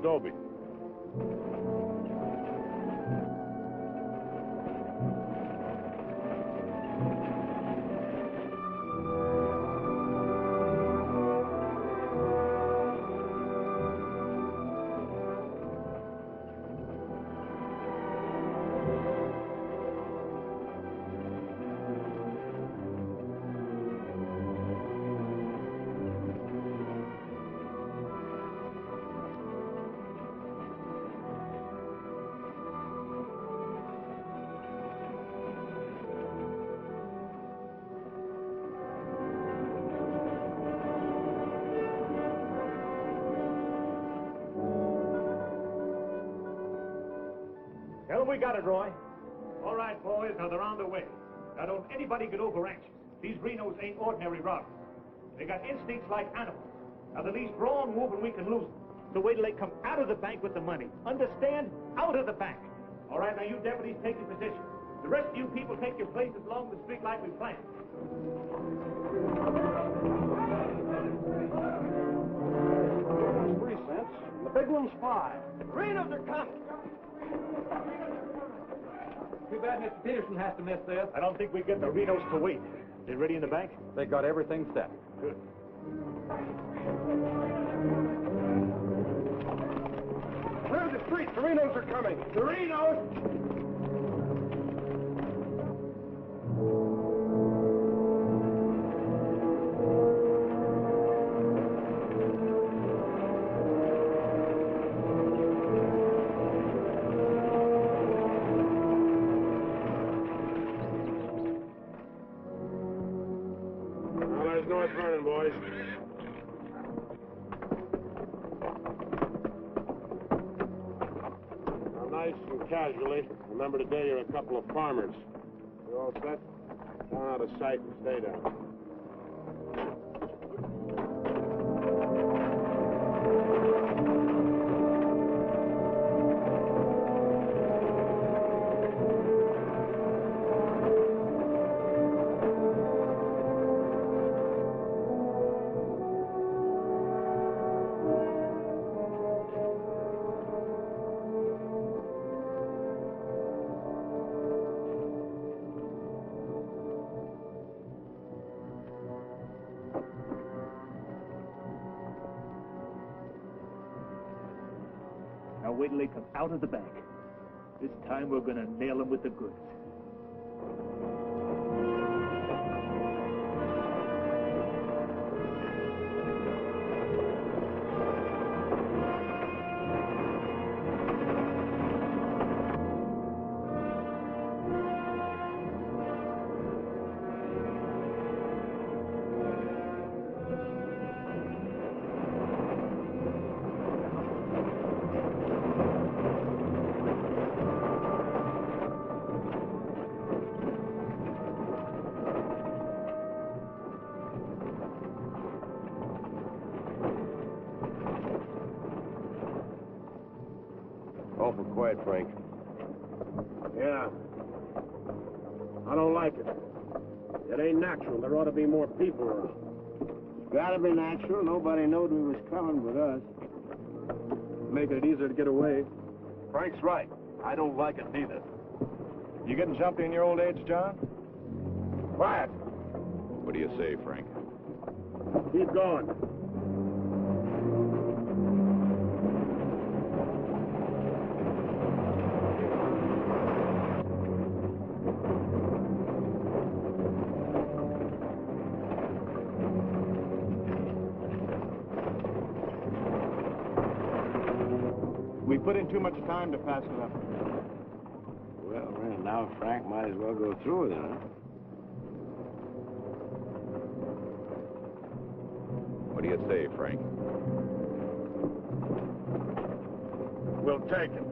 Dobie. Tell them we got it, Roy. All right, boys, now they're on their way. Now, don't anybody get over anxious. These Renos ain't ordinary robbers. They got instincts like animals. Now, the least wrong move and we can lose them. So wait till they come out of the bank with the money. Understand? Out of the bank. All right, now you deputies take your position. The rest of you people take your places along the street like we planned. 3 cents. The big one's 5. Renos are coming! Too bad Mr. Peterson has to miss this. I don't think we get the Renos to wait. They ready in the bank? They got everything set. Good. Clear the street. The Renos are coming. The Renos! North Vernon, boys. Now, nice and casually, remember today you're a couple of farmers. You all set? Down out of sight and stay down. Now wait till they come out of the bank. This time we're gonna nail them with the goods. Awful quiet, Frank. Yeah. I don't like it. It ain't natural. There ought to be more people around. It's gotta be natural. Nobody knowed we was coming but us. Making it easier to get away. Frank's right. I don't like it neither. You getting jumpy in your old age, John? Quiet. What do you say, Frank? Keep going. We put in too much time to pass it up. Well, now Frank might as well go through with it, huh? What do you say, Frank? We'll take it.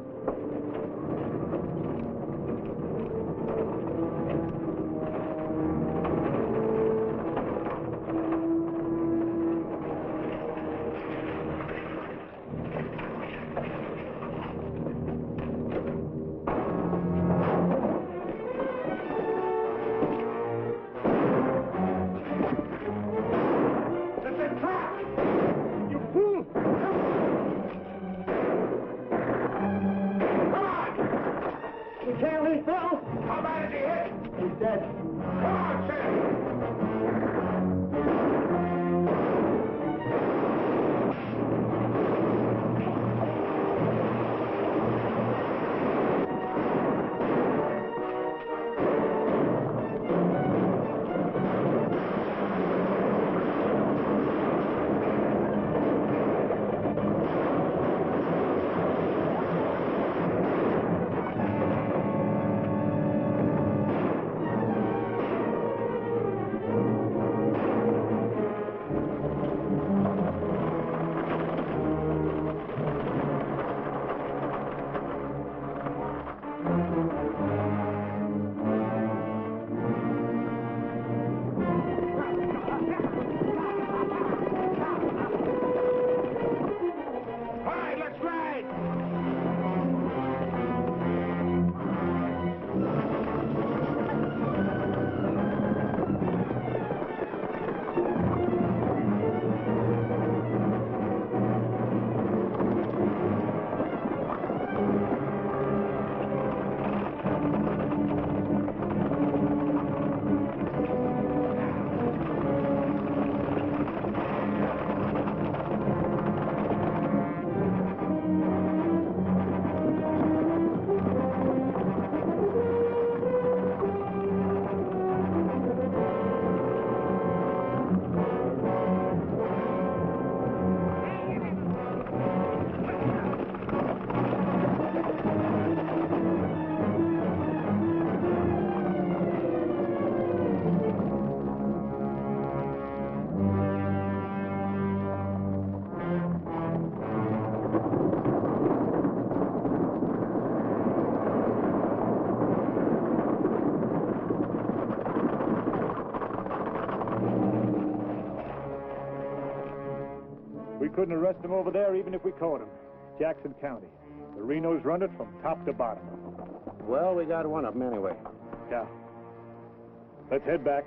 We couldn't arrest him over there even if we caught him. Jackson County. The Renos run it from top to bottom. Well, we got one of them anyway. Yeah. Let's head back.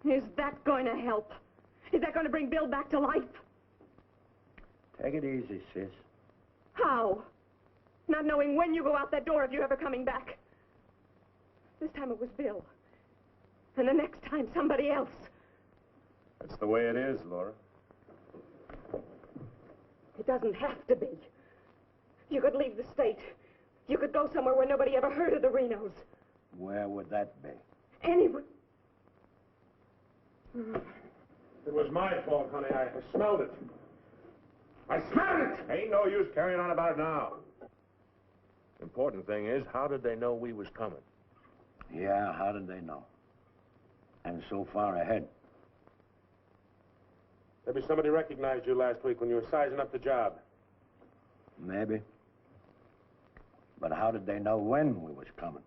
Is that going to help? Is that going to bring Bill back to life? Take it easy, sis. How? Not knowing when you go out that door if you're ever coming back. This time it was Bill. And the next time, somebody else. That's the way it is, Laura. It doesn't have to be. You could leave the state. You could go somewhere where nobody ever heard of the Renos. Where would that be? Anywhere. It was my fault, honey. I smelled it. I smelled it! Ain't no use carrying on about it now. Important thing is, how did they know we was coming? Yeah, how did they know? And so far ahead. Maybe somebody recognized you last week when you were sizing up the job. Maybe. But how did they know when we was coming?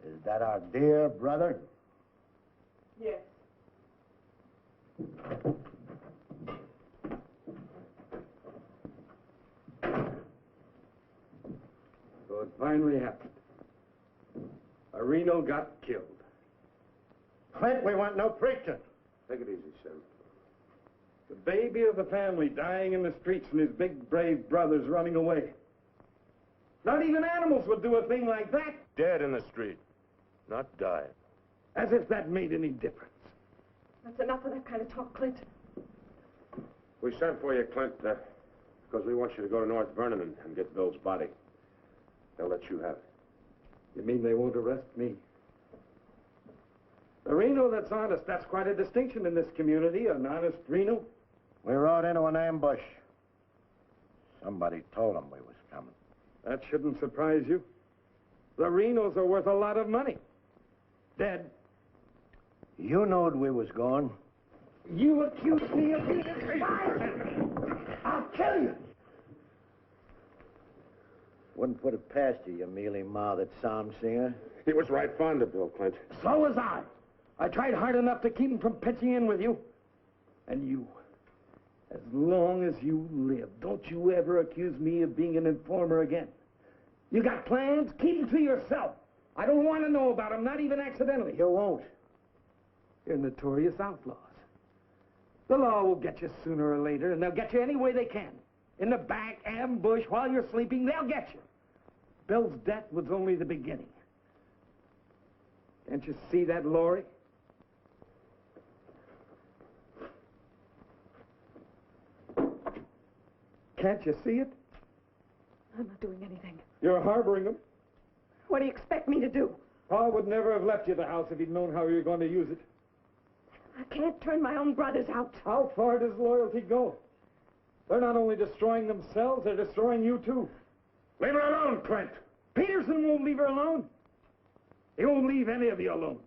Is that our dear brother? Yes. So it finally happened. A Reno got killed. Clint, we want no preaching. Take it easy, Sam. The baby of the family dying in the streets and his big, brave brothers running away. Not even animals would do a thing like that. Dead in the street, not dying. As if that made any difference. That's enough of that kind of talk, Clint. We sent for you, Clint, because we want you to go to North Vernon and get Bill's body. They'll let you have it. You mean they won't arrest me? A Reno that's honest, that's quite a distinction in this community, an honest Reno. We rode into an ambush. Somebody told them we was coming. That shouldn't surprise you. The Renos are worth a lot of money. Dead. You knowed we was going. You accused me of being a spy. I'll kill you. Wouldn't put it past you, you mealy-mouthed psalm singer. He was right fond of Bill, Clint. So was I. I tried hard enough to keep him from pitching in with you. And you, as long as you live, don't you ever accuse me of being an informer again. You got plans? Keep them to yourself. I don't want to know about them, not even accidentally. You won't. You're notorious outlaws. The law will get you sooner or later, and they'll get you any way they can. In the back, ambush, while you're sleeping, they'll get you. Bill's death was only the beginning. Can't you see that, Laurie? Can't you see it? I'm not doing anything. You're harboring them. What do you expect me to do? Pa would never have left you the house if he'd known how you were going to use it. I can't turn my own brothers out. How far does loyalty go? They're not only destroying themselves, they're destroying you, too. Leave her alone, Clint. Peterson won't leave her alone. He won't leave any of you alone.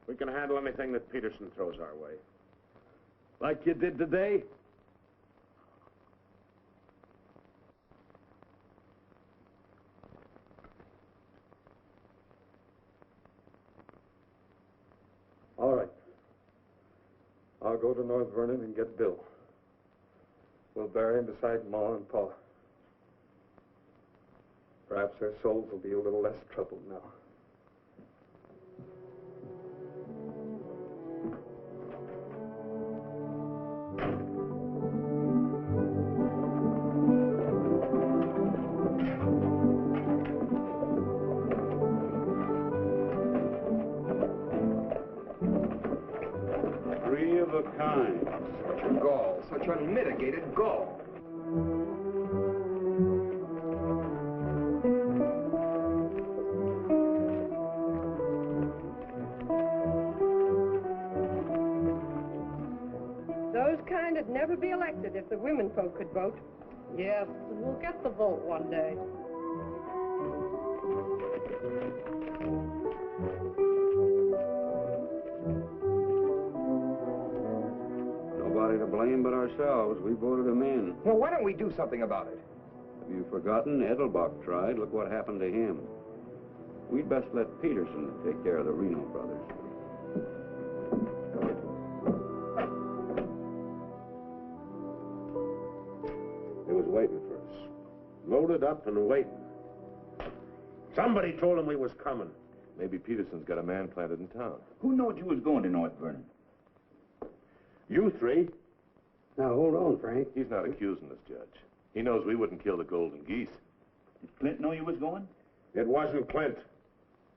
We can handle anything that Peterson throws our way. Like you did today? I'll go to North Vernon and get Bill. We'll bury him beside Ma and Pa. Perhaps their souls will be a little less troubled now. Three of a kind. Such a gall, such unmitigated gall. Those kind would never be elected if the women folk could vote. Yes, we'll get the vote one day. Nobody to blame but ourselves. We voted him in. Well, why don't we do something about it? Have you forgotten? Edelbach tried. Look what happened to him. We'd best let Peterson take care of the Reno Brothers. He was waiting for us. Loaded up and waiting. Somebody told him we was coming. Maybe Peterson's got a man planted in town. Who knowed you was going to North Vernon? You three? Now, hold on, Frank. He's not accusing us, Judge. He knows we wouldn't kill the golden geese. Did Clint know you was going? It wasn't Clint.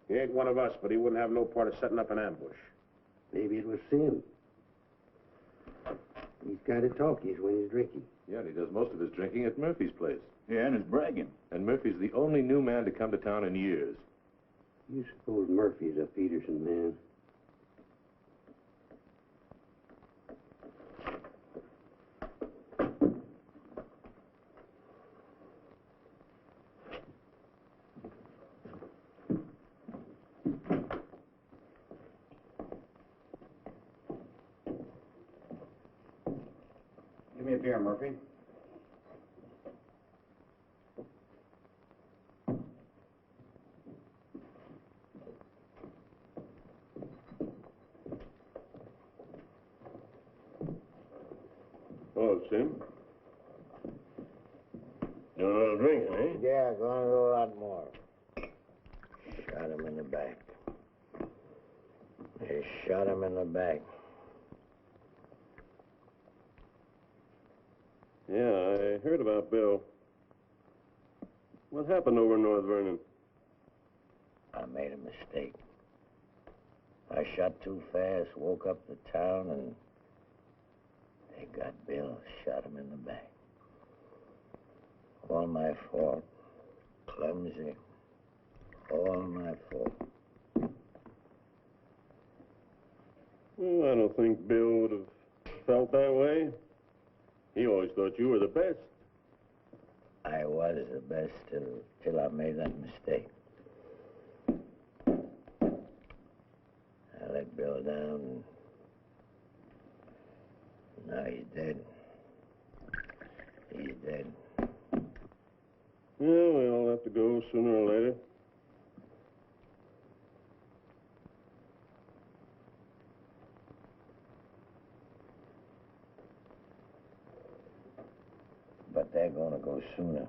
He ain't one of us, but he wouldn't have no part of setting up an ambush. Maybe it was Sim. He's kind of talkies when he's drinking. Yeah, and he does most of his drinking at Murphy's place. Yeah, and is bragging. And Murphy's the only new man to come to town in years. You suppose Murphy's a Peterson man? Give me a beer, Murphy. Oh, Sim. You know another drink, eh? Yeah, gonna do a lot more. Shot him in the back. They shot him in the back. Yeah, I heard about Bill. What happened over in North Vernon? I made a mistake. I shot too fast, woke up the town, and they got Bill, shot him in the back. All my fault. Clumsy. All my fault. Well, I don't think Bill would have felt that way. He always thought you were the best. I was the best till I made that mistake. I let Bill down, and now he's dead. He's dead. Yeah, we all have to go sooner or later. But they're gonna go sooner.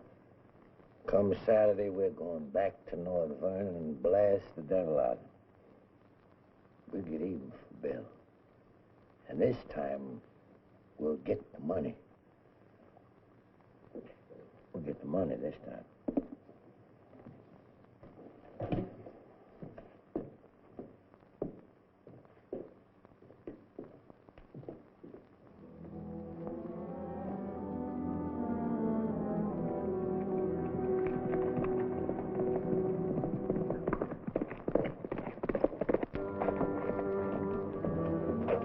Come Saturday, we're going back to North Vernon and blast the devil out of them. We'll get even for Bill. And this time, we'll get the money. We'll get the money this time.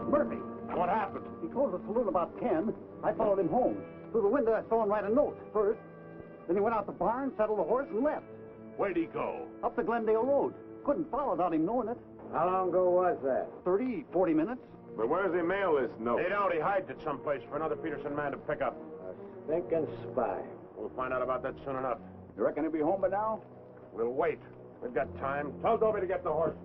Murphy. What happened? He told the saloon about Ken. I followed him home. Through the window, I saw him write a note first. Then he went out the barn, saddled the horse, and left. Where'd he go? Up the Glendale Road. Couldn't follow without him knowing it. How long ago was that? 30, 40 minutes. But where's he mail this note? They doubt he hides it someplace for another Peterson man to pick up. A stinking spy. We'll find out about that soon enough. You reckon he'll be home by now? We'll wait. We've got time. Tell Dobie to get the horse.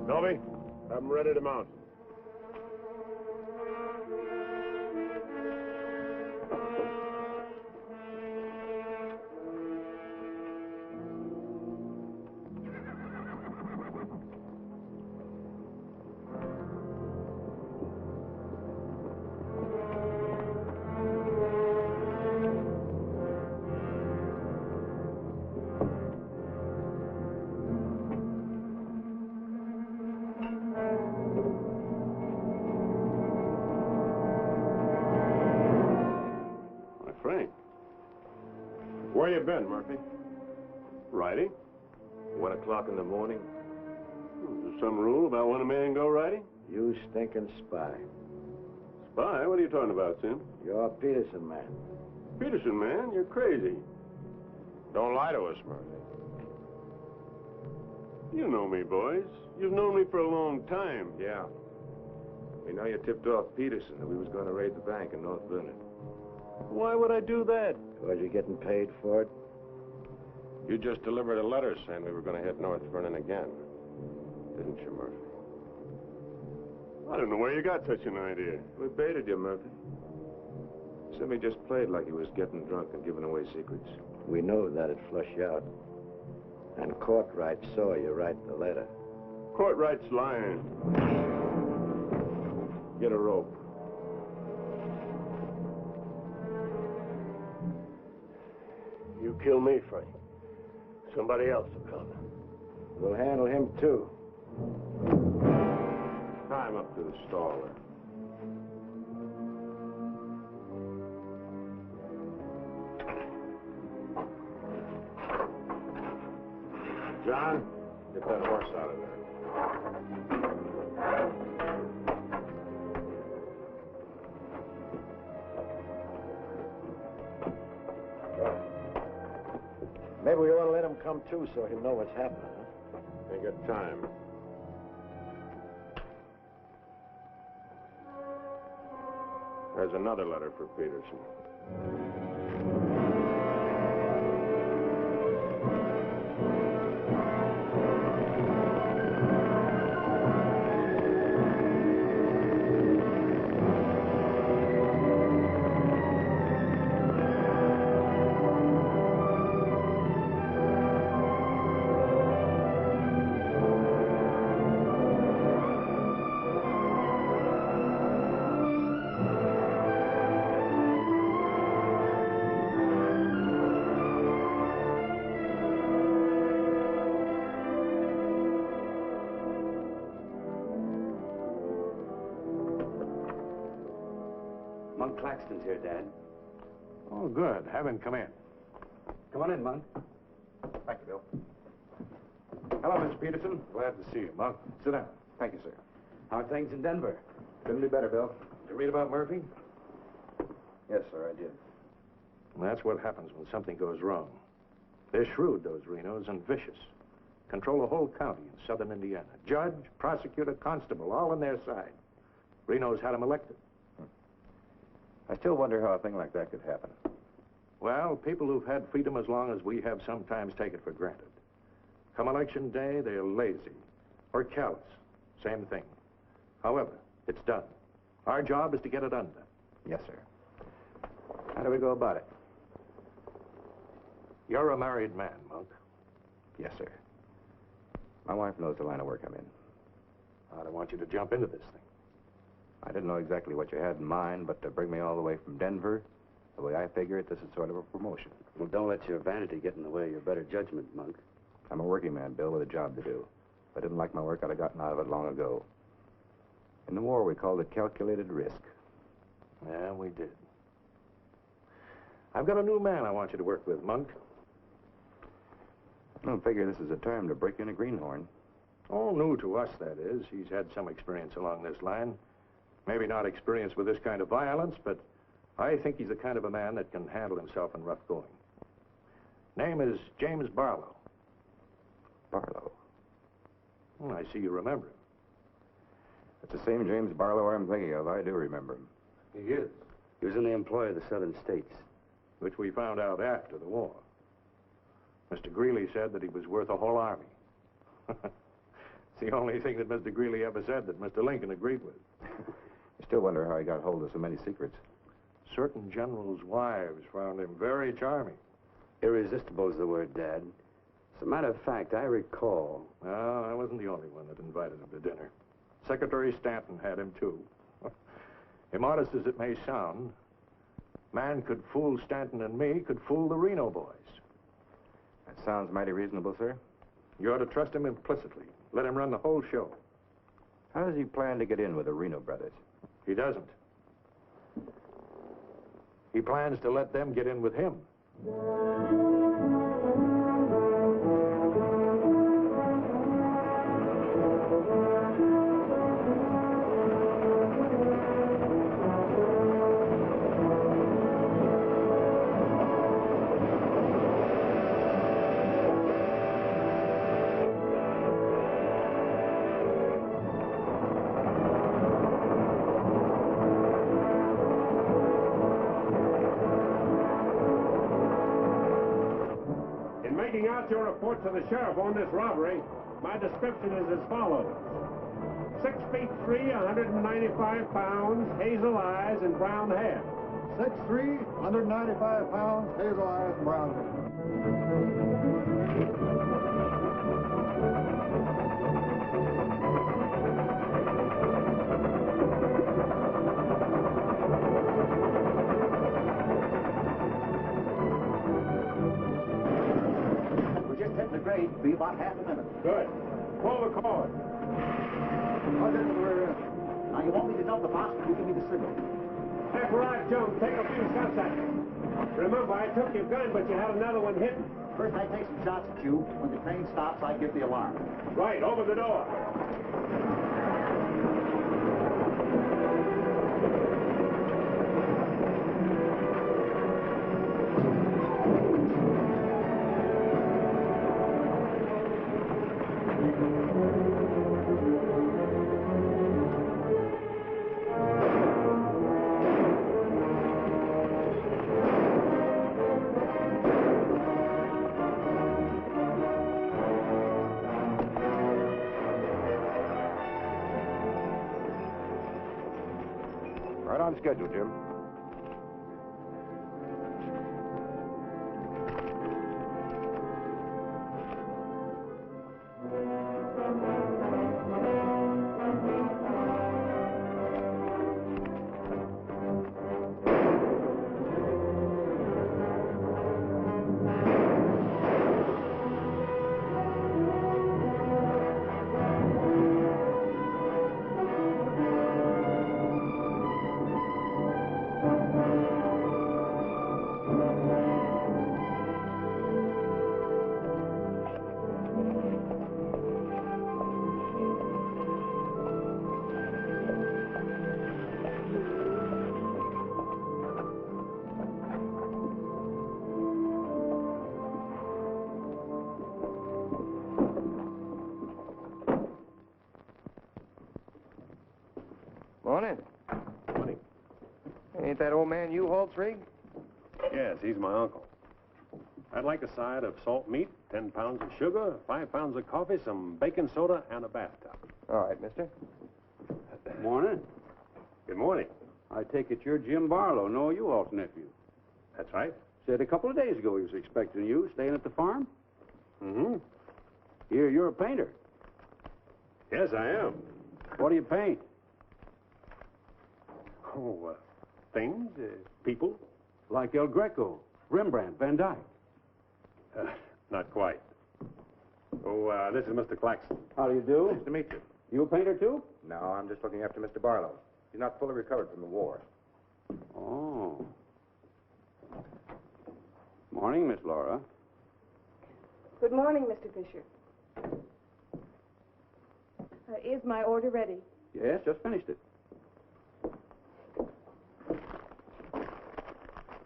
Melby, have them ready to mount. Where you been, Murphy? Riding? 1 o'clock in the morning. Is there some rule about when a man go riding? You stinking spy. Spy? What are you talking about, Sim? You're a Peterson man. Peterson, man, you're crazy. Don't lie to us, Murphy. You know me, boys. You've known me for a long time. Yeah. We know you tipped off Peterson that we was going to raid the bank in North Vernon. Why would I do that? Was you getting paid for it? You just delivered a letter saying we were going to hit North Vernon again. Didn't you, Murphy? I don't know where you got such an idea. We baited you, Murphy. Simmy just played like he was getting drunk and giving away secrets. We know that'd flush you out. And Courtright saw you write the letter. Courtright's lying. Get a rope. You kill me, Frank. Somebody else will come. We'll handle him, too. Tie him up to the stall there. John, get that horse out of there. Maybe we ought to let him come, too, so he'll know what's happening, huh? Ain't got time. There's another letter for Peterson. Monk Claxton's here, Dad. Oh, good. Have him come in. Come on in, Monk. Thank you, Bill. Hello, Mr. Peterson. Glad to see you, Monk. Sit down. Thank you, sir. How are things in Denver? Couldn't be better, Bill. Did you read about Murphy? Yes, sir, I did. Well, that's what happens when something goes wrong. They're shrewd, those Renos, and vicious. Control the whole county in southern Indiana. Judge, prosecutor, constable, all on their side. Reno's had them elected. I still wonder how a thing like that could happen. Well, people who've had freedom as long as we have sometimes take it for granted. Come election day, they're lazy or callous. Same thing. However, it's done. Our job is to get it undone. Yes, sir. How do we go about it? You're a married man, Monk. Yes, sir. My wife knows the line of work I'm in. I don't want you to jump into this thing. I didn't know exactly what you had in mind, but to bring me all the way from Denver, the way I figure it, this is sort of a promotion. Well, don't let your vanity get in the way of your better judgment, Monk. I'm a working man, Bill, with a job to do. If I didn't like my work, I'd have gotten out of it long ago. In the war, we called it calculated risk. Yeah, we did. I've got a new man I want you to work with, Monk. I don't figure this is a time to break in a greenhorn. All new to us, that is. He's had some experience along this line. Maybe not experience with this kind of violence, but I think he's the kind of a man that can handle himself in rough going. Name is James Barlow. Barlow? I see you remember him. It's the same James Barlow I'm thinking of. I do remember him. He is. He was in the employ of the southern states. Which we found out after the war. Mr. Greeley said that he was worth a whole army. It's the only thing that Mr. Greeley ever said that Mr. Lincoln agreed with. I still wonder how he got hold of so many secrets. Certain generals' wives found him very charming. Irresistible is the word, Dad. As a matter of fact, I recall... Well, I wasn't the only one that invited him to dinner. Secretary Stanton had him, too. Immodest as it may sound, man could fool Stanton and me, could fool the Reno boys. That sounds mighty reasonable, sir. You ought to trust him implicitly. Let him run the whole show. How does he plan to get in with the Reno Brothers? He doesn't. He plans to let them get in with him. Your report to the sheriff on this robbery, my description is as follows. 6 feet 3, 195 pounds, hazel eyes, and brown hair. 6'3", 195 pounds, hazel eyes, brown hair. Be about half a minute. Good. Pull the cord. Now you want me to dump the box? You give me the signal. After right, Jones, take a few shots at me. Remember, I took your gun, but you had another one hidden. First, I take some shots at you. When the train stops, I give the alarm. Right, over the door. Right on schedule, Jim. Morning. Morning. Ain't that old man U-Haul's rig? Yes, he's my uncle. I'd like a side of salt meat, 10 pounds of sugar, 5 pounds of coffee, some baking soda, and a bathtub. All right, mister. Morning. Good morning. I take it you're Jim Barlow, Noah U-Haul's nephew. That's right. Said a couple of days ago he was expecting you, staying at the farm. Mm-hmm. Here, you're a painter. Yes, I am. What do you paint? Oh, things, people. Like El Greco, Rembrandt, Van Dyke. Not quite. Oh, this is Mr. Claxton. How do you do? Nice to meet you. You a painter, too? No, I'm just looking after Mr. Barlow. He's not fully recovered from the war. Oh. Morning, Miss Laura. Good morning, Mr. Fisher. Is my order ready? Yes, just finished it.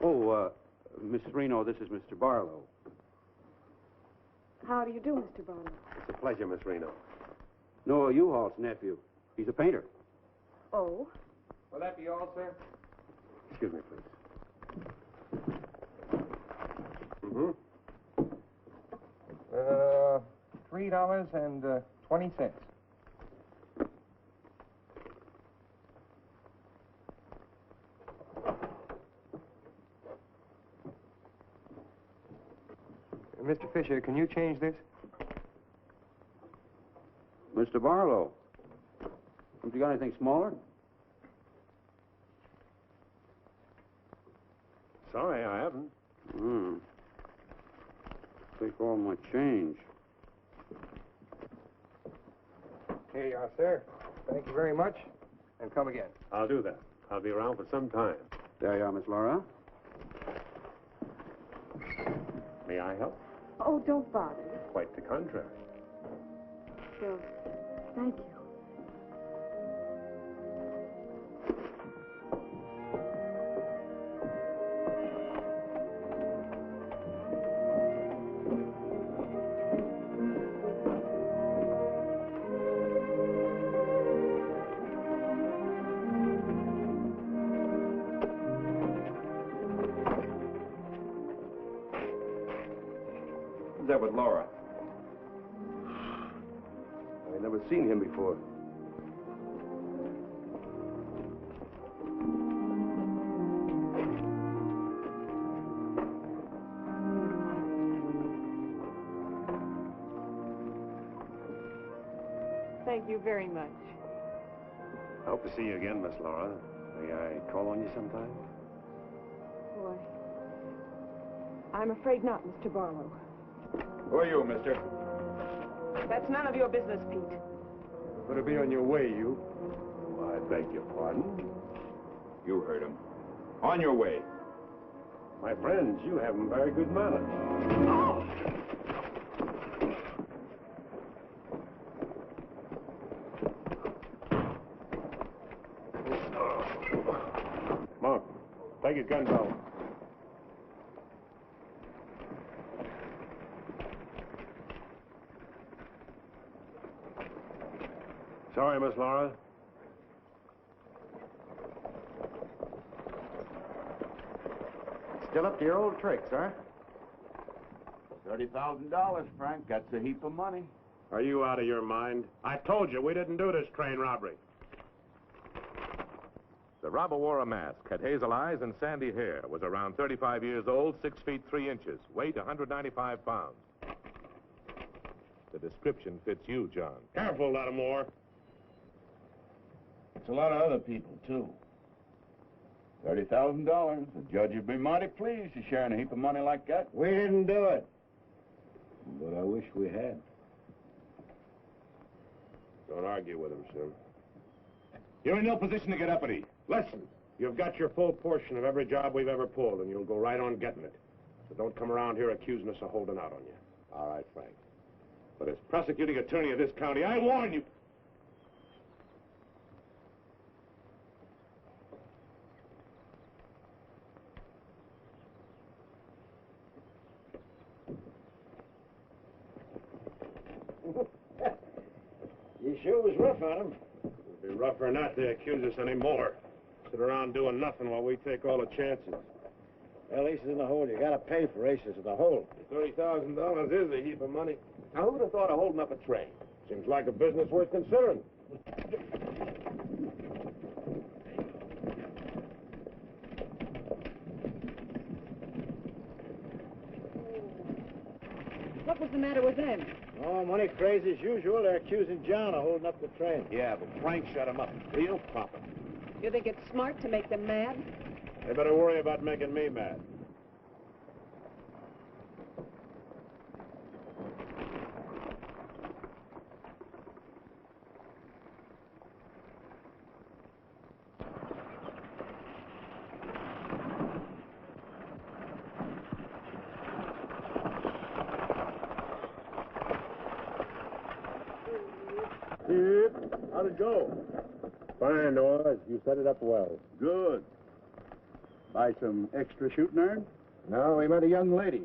Oh, Miss Reno, this is Mr. Barlow. How do you do, Mr. Barlow? It's a pleasure, Miss Reno. Noah U-Haul's nephew. He's a painter. Oh? Will that be all, sir? Excuse me, please. Mm-hmm. $3.20. Mr. Fisher, can you change this? Mr. Barlow, haven't you got anything smaller? Sorry, I haven't. Take all my change. Here you are, sir. Thank you very much. And come again. I'll do that. I'll be around for some time. There you are, Miss Laura. May I help? Oh, don't bother. Quite the contrary. Bill, thank you. That with Laura. I've never seen him before. Thank you very much. I hope to see you again, Miss Laura. May I call on you sometime? Boy, I'm afraid not, Mr. Barlow. Who are you, mister? That's none of your business, Pete. Better be on your way, you. Well, I beg your pardon. You heard him. On your way. My friends, you have very good manners. Monk, take his gun down. Sorry, Miss Laura. Still up to your old tricks, huh? $30,000, Frank. That's a heap of money. Are you out of your mind? I told you we didn't do this train robbery. The robber wore a mask, had hazel eyes and sandy hair, was around 35 years old, 6 feet 3 inches, weight 195 pounds. The description fits you, John. Careful, Lattimore. It's a lot of other people, too. $30,000. The judge would be mighty pleased to sharing a heap of money like that. We didn't do it. But I wish we had. Don't argue with him, Sim. You're in no position to get uppity. Listen, you've got your full portion of every job we've ever pulled, and you'll go right on getting it. So don't come around here accusing us of holding out on you. All right, Frank. But as prosecuting attorney of this county, I warn you. You sure was rough on him. It'd be rougher not to accuse us anymore. Sit around doing nothing while we take all the chances. Well, aces in the hole. You gotta pay for aces in the hole. $30,000 is a heap of money. Now, who would have thought of holding up a train? Seems like a business worth considering. What was the matter with them? Oh, money crazy as usual. They're accusing John of holding up the train. Yeah, but Frank shut him up. Real proper. You think it's smart to make them mad? They better worry about making me mad. How'd it go? Fine, Oz. You set it up well. Good. Buy some extra shooting iron? No, we met a young lady.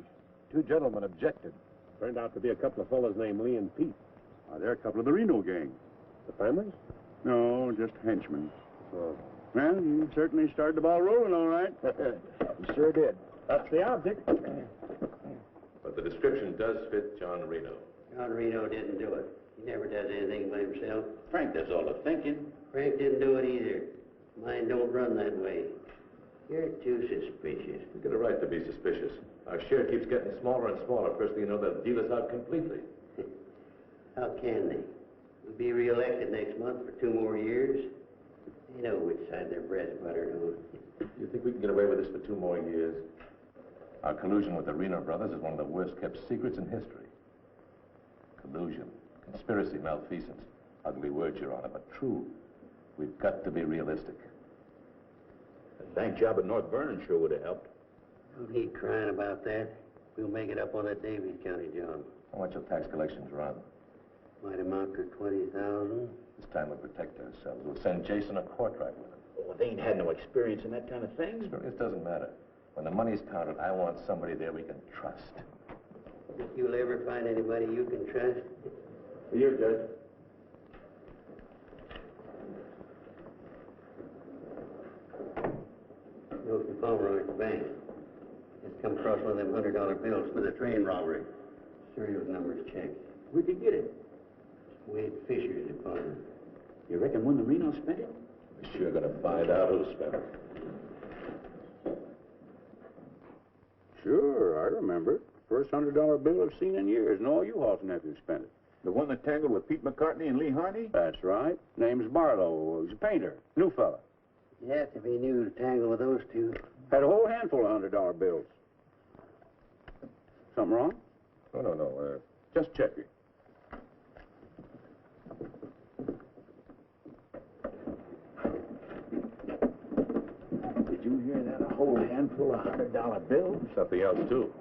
2 gentlemen objected. Turned out to be a couple of fellas named Lee and Pete. They're a couple of the Reno gang. The families? No, just henchmen. Oh. Well, you certainly started the ball rolling, all right. You sure did. That's the object. But the description does fit John Reno. John Reno didn't do it. He never does anything by himself. Frank does all the thinking. Frank didn't do it either. Mine don't run that way. You're too suspicious. You get a right to be suspicious. Our share keeps getting smaller and smaller. First thing you know, they'll deal us out completely. How can they? We'll be re-elected next month for 2 more years. They know which side their bread's buttered on. You think we can get away with this for 2 more years? Our collusion with the Reno Brothers is one of the worst-kept secrets in history. Collusion, conspiracy, malfeasance. Ugly words, Your Honor, but true. We've got to be realistic. A bank job at North Vernon sure would have helped. Don't need crying about that. We'll make it up on that Davies County job. How much will tax collections run? Might amount to $20,000. This time we'll protect ourselves. We'll send Jason a courtright with him. Oh, they ain't had no experience in that kind of thing. Experience doesn't matter. When the money's counted, I want somebody there we can trust. Think you'll ever find anybody you can trust? Here, Judge. Note the Pomeroy at the bank. Just come across one of them $100 bills for the train robbery. Serial numbers checked. Where'd you get it? Wade Fisher's deposit. You reckon one of the Reno spent it? We're sure gonna find out who spent it. Sure, I remember. First $100 bill I've seen in years, and all you Hall's nephews spent it. The one that tangled with Pete McCartney and Lee Harney? That's right. Name's Barlow. He's a painter. New fella. You have to be new to tangle with those two. Had a whole handful of $100 bills. Something wrong? Oh, no. Just checking. Did you hear that? A whole handful of $100 bills? Something else, too.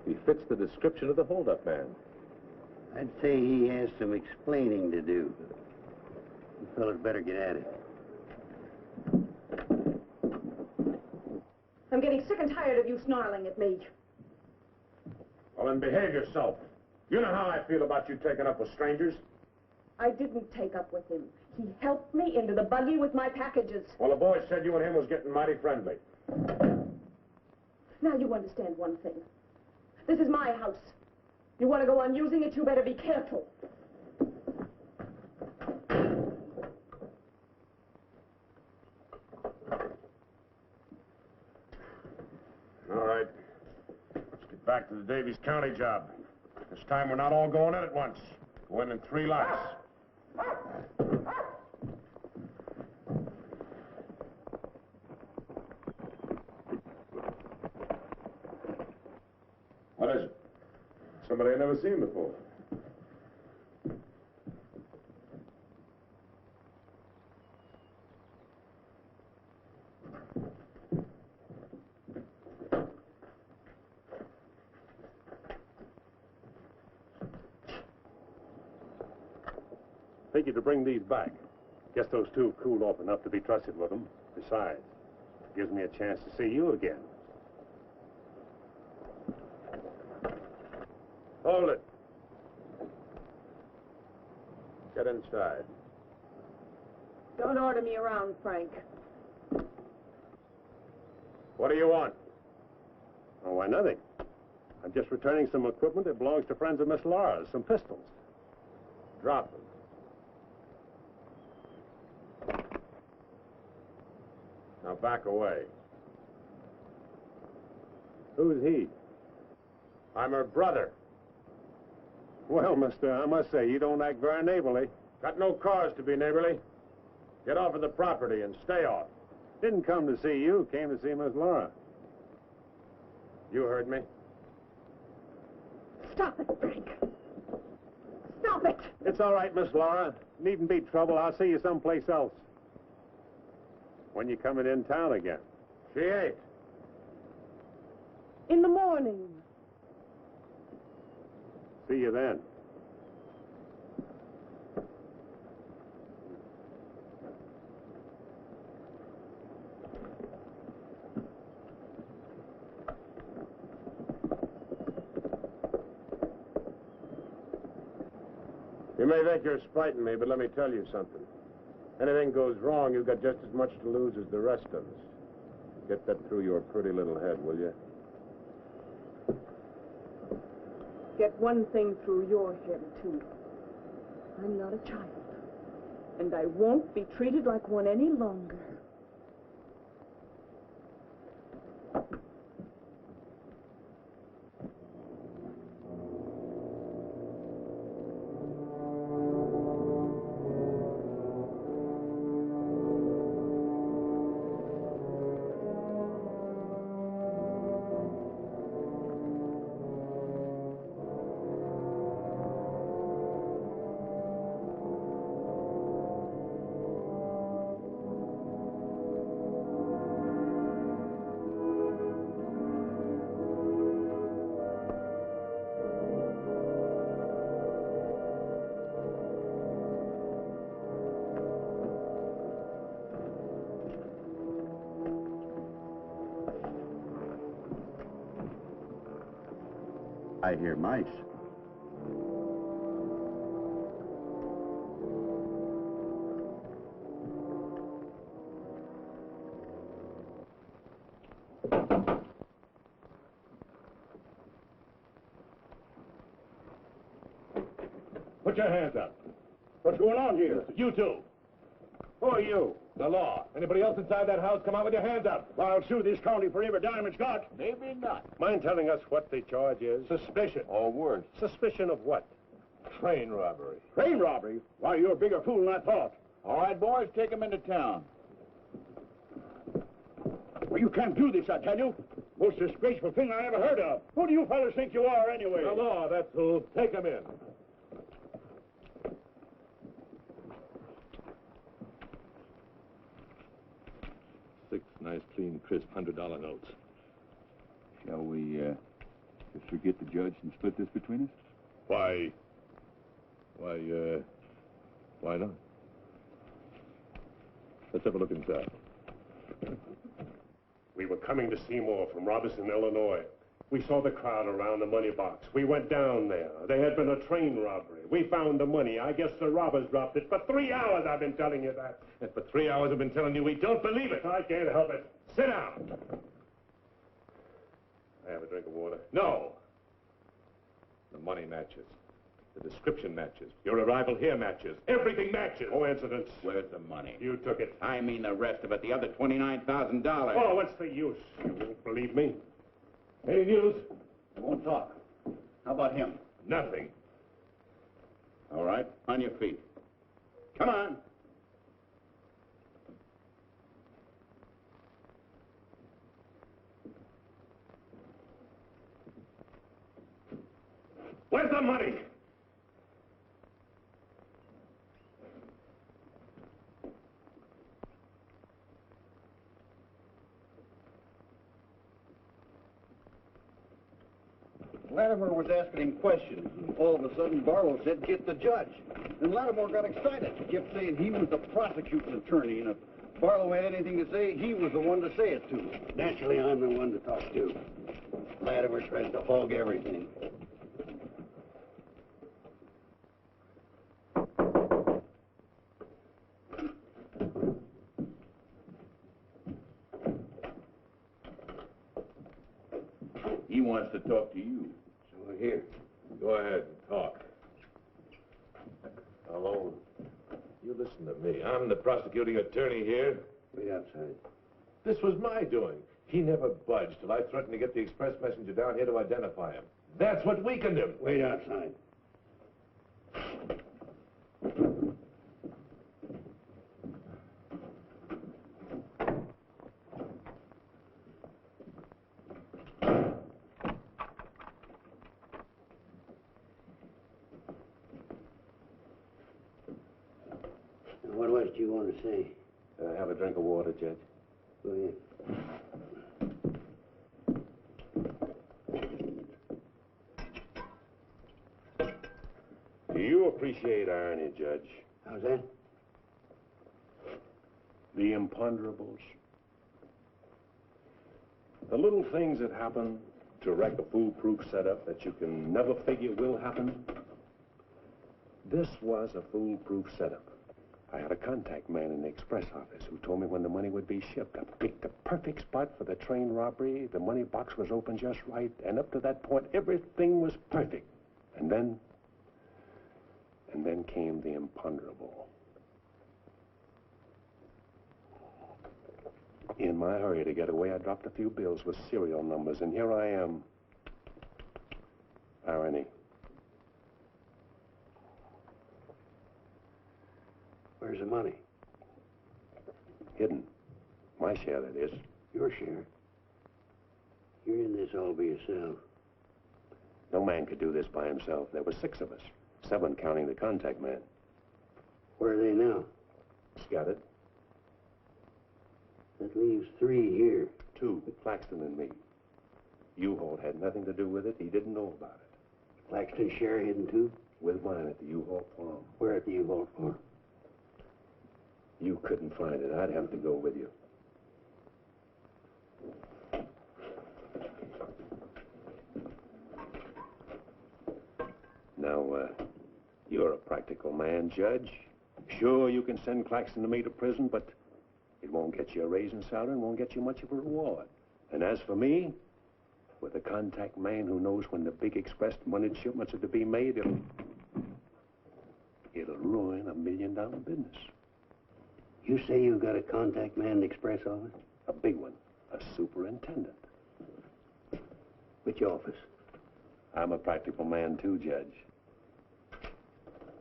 He fits the description of the hold-up man. I'd say he has some explaining to do. You fellas better get at it. I'm getting sick and tired of you snarling at me. Well, then behave yourself. You know how I feel about you taking up with strangers. I didn't take up with him. He helped me into the buggy with my packages. Well, the boys said you and him was getting mighty friendly. Now you understand one thing. This is my house. You want to go on using it, you better be careful. All right. Let's get back to the Davies County job. This time we're not all going in at once. Go in 3 lots. What is it? Somebody I've never seen before. Figured to bring these back. Guess those two cooled off enough to be trusted with them. Besides, it gives me a chance to see you again. Hold it. Get inside. Don't order me around, Frank. What do you want? Oh, why, nothing. I'm just returning some equipment that belongs to friends of Miss Laura's, some pistols. Drop them. Now back away. Who's he? I'm her brother. Well, mister, I must say, you don't act very neighborly. Got no cause to be neighborly. Get off of the property and stay off. Didn't come to see you, came to see Miss Laura. You heard me. Stop it, Frank. Stop it. It's all right, Miss Laura. Needn't be trouble. I'll see you someplace else. When you coming in town again? She ain't. In the morning. See you then. You may think you're spiting me, but let me tell you something. Anything goes wrong, you've got just as much to lose as the rest of us. Get that through your pretty little head, will you? Get one thing through your head, too. I'm not a child. And I won't be treated like one any longer. I hear mice. Put your hands up. What's going on here? You two. Who are you? The law. Anybody else inside that house, come out with your hands up. I'll sue this county for every dime it's got. Maybe not. Mind telling us what the charge is? Suspicion. Or worse. Suspicion of what? Train robbery. Train robbery? Why, you're a bigger fool than I thought. All right, boys, take him into town. Well, you can't do this, I tell you. Most disgraceful thing I ever heard of. Who do you fellas think you are, anyway? The law, that's who. Take him in. Six nice, clean, crisp $100 notes. Shall we, just forget the judge and split this between us? Why not? Let's have a look inside. We were coming to Seymour from Robertson, Illinois. We saw the crowd around the money box. We went down there. There had been a train robbery. We found the money. I guess the robbers dropped it. For 3 hours I've been telling you that. And for 3 hours I've been telling you we don't believe it. I can't help it. Sit down. I have a drink of water. No. The money matches. The description matches. Your arrival here matches. Everything matches. Coincidence. Where's the money? You took it. I mean the rest of it, the other $29,000. Oh, what's the use? You won't believe me. Any news? I won't talk. How about him? Nothing. All right, on your feet. Come on. Where's the money? Latimer was asking him questions, and all of a sudden Barlow said, "Get the judge." And Latimer got excited. He kept saying he was the prosecuting attorney, and if Barlow had anything to say, he was the one to say it to. Naturally, I'm the one to talk to. Latimer tries to hog everything. He wants to talk to you. So here, go ahead and talk. Alone. You listen to me. I'm the prosecuting attorney here. Wait outside. This was my doing. He never budged till I threatened to get the express messenger down here to identify him. That's what weakened him. Wait outside. What was it you want to say? Have a drink of water, Judge. Go ahead. Do you appreciate irony, Judge? How's that? The imponderables. The little things that happen to wreck a foolproof setup that you can never figure will happen. This was a foolproof setup. I had a contact man in the express office who told me when the money would be shipped. I picked the perfect spot for the train robbery. The money box was open just right. And up to that point, everything was perfect. And then came the imponderable. In my hurry to get away, I dropped a few bills with serial numbers. And here I am. Irony. Where's the money? Hidden. My share, that is. Your share? You're in this all by yourself. No man could do this by himself. There were 6 of us. 7 counting the contact man. Where are they now? Scattered. That leaves 3 here. 2, Claxton and me. U-Haul had nothing to do with it. He didn't know about it. Claxton's share hidden too? With mine at the U-Haul farm. Where at the U-Haul farm? You couldn't find it. I'd have to go with you. You're a practical man, Judge. Sure, you can send Claxton and me to prison, but it won't get you a raise in salary and won't get you much of a reward. And as for me, with a contact man who knows when the big express money shipments are to be made, it'll ruin $1 million business. You say you got a contact man in the express office? A big one, a superintendent. Which office? I'm a practical man too, Judge.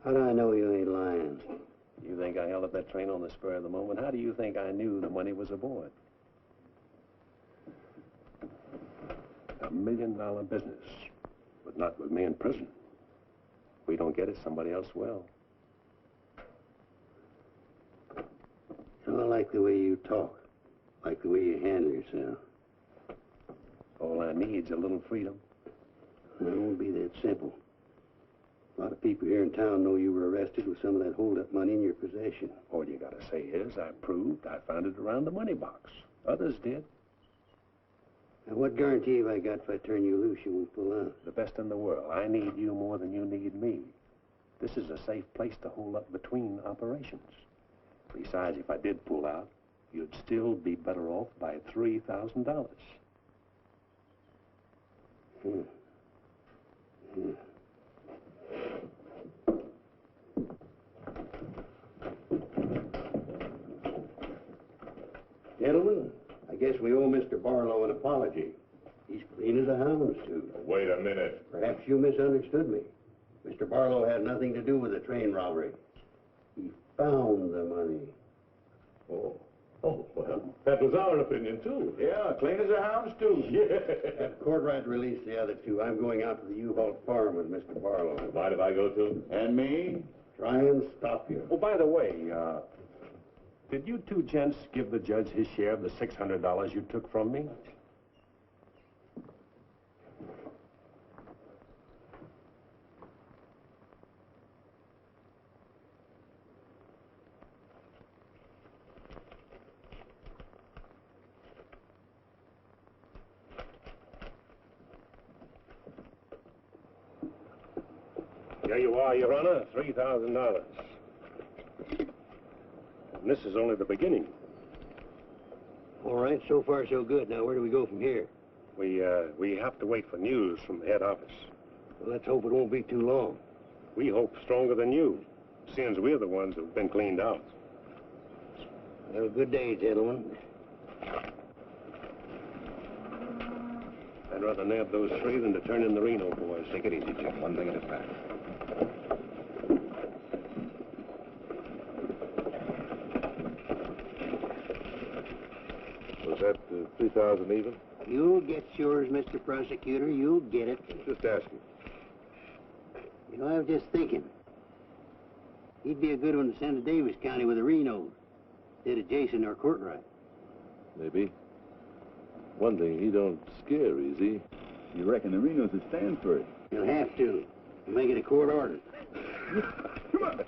How do I know you ain't lying? You think I held up that train on the spur of the moment? How do you think I knew the money was aboard? $1 million business, but not with me in prison. If we don't get it, somebody else will. I like the way you talk, like the way you handle yourself. All I need's a little freedom. It won't be that simple. A lot of people here in town know you were arrested with some of that hold-up money in your possession. All you gotta say is, I proved I found it around the money box. Others did. Now, what guarantee have I got if I turn you loose you won't pull out? The best in the world. I need you more than you need me. This is a safe place to hold up between operations. Besides, if I did pull out, you'd still be better off by $3,000. Gentlemen, I guess we owe Mr. Barlow an apology. He's clean as a hound's tooth. Wait a minute. Perhaps you misunderstood me. Mr. Barlow had nothing to do with the train robbery. He found the money. Oh, well, that was our opinion, too. Yeah, clean as a hound's tooth. Yeah. Have Courtright release the other two. I'm going out to the U-Haul farm with Mr. Barlow. Mind if I go, too? And me? Try and stop you. Oh, by the way, did you two gents give the judge his share of the $600 you took from me? Here you are, Your Honor, $3,000. And this is only the beginning. All right, so far so good. Now, where do we go from here? We have to wait for news from the head office. Well, let's hope it won't be too long. We hope stronger than you, since we're the ones who've been cleaned out. Well, good day, gentlemen. I'd rather nab those three than to turn in the Reno boys. Take it easy, Jim. One thing at a time. Was that 3,000 even? You'll get yours, Mr. Prosecutor. You'll get it. Just asking. You know, I was just thinking. He'd be a good one to send to Davis County with the Renos, instead of Jason or Courtright. Maybe. One thing, he don't scare easy. You reckon the Renos would stand for it? You'll have to. Make it a court order. Come on.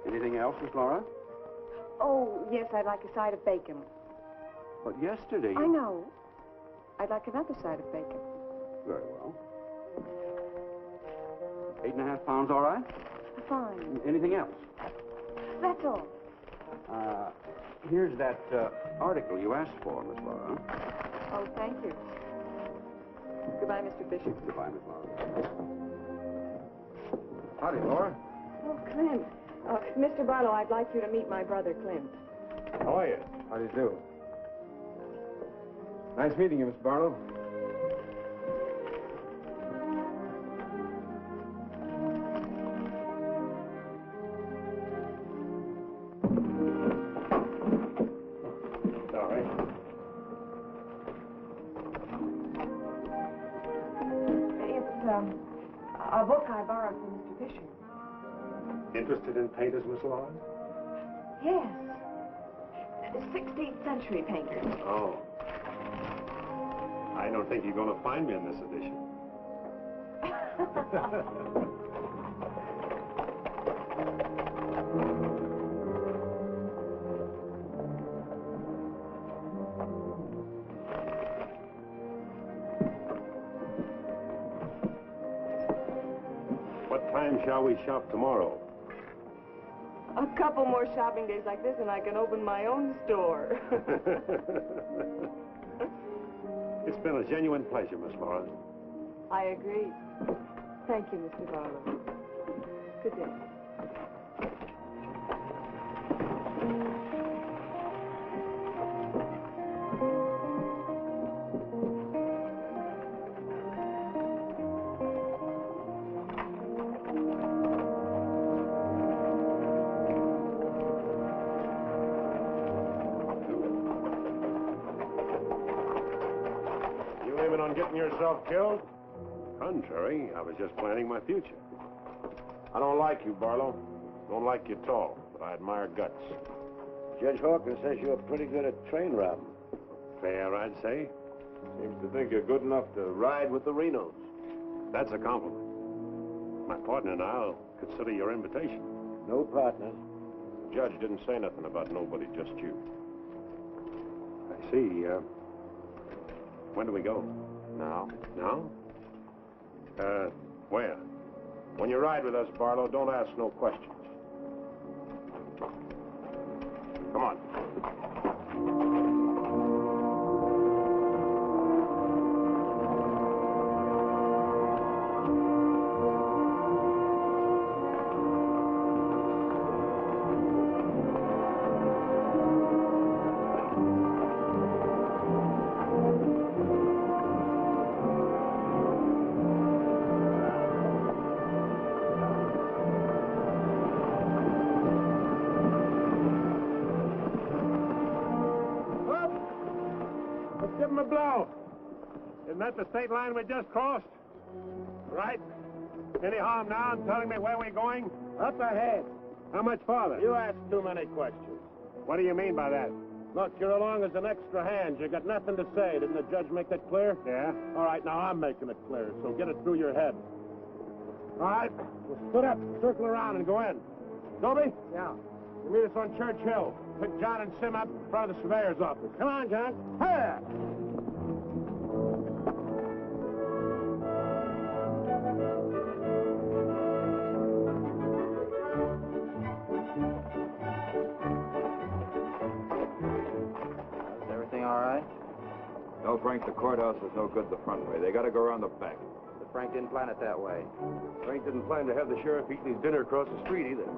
Anything else, Miss Laura? Oh, yes, I'd like a side of bacon. But yesterday I know. I'd like another side of bacon. Very well. 8.5 pounds, all right? Fine. Anything else? That's all. Here's that article you asked for, Miss Laura. Oh, thank you. Goodbye, Mr. Fisher. Goodbye, Miss Laura. Howdy, Laura. Oh, Clint. Mr. Barlow, I'd like you to meet my brother, Clint. How are you? How do you do? Nice meeting you, Mr. Barlow. All right. It's a book I borrowed from Mr. Fisher. Interested in painters, Miss Laura? Yes. 16th century painters. Oh. I don't think you're going to find me in this edition. time shall we shop tomorrow? A couple more shopping days like this and I can open my own store. It's been a genuine pleasure, Miss Forrest. I agree. Thank you, Mr. Barlow. Good day. Getting yourself killed? Contrary, I was just planning my future. I don't like you, Barlow. Don't like you at all, but I admire guts. Judge Hawkins says you're pretty good at train robbing. Fair, I'd say. Seems to think you're good enough to ride with the Renos. That's a compliment. My partner and I'll consider your invitation. No partners. The judge didn't say nothing about nobody, just you. I see. When do we go? Now? Now? Where? When you ride with us, Barlow, don't ask no questions. Come on. Isn't that the state line we just crossed? Right. Any harm now in telling me where we're going? Up ahead. How much farther? You ask too many questions. What do you mean by that? Look, you're along as an extra hand. You got nothing to say. Didn't the judge make that clear? Yeah. All right, now I'm making it clear, so get it through your head. All right, we'll split up, circle around, and go in. Toby? Yeah. You meet us on Church Hill. Pick John and Sim up in front of the surveyor's office. Come on, John. Hey! No, Frank, the courthouse is no good the front way. They got to go around the back. But Frank didn't plan it that way. Frank didn't plan to have the sheriff eating his dinner across the street either.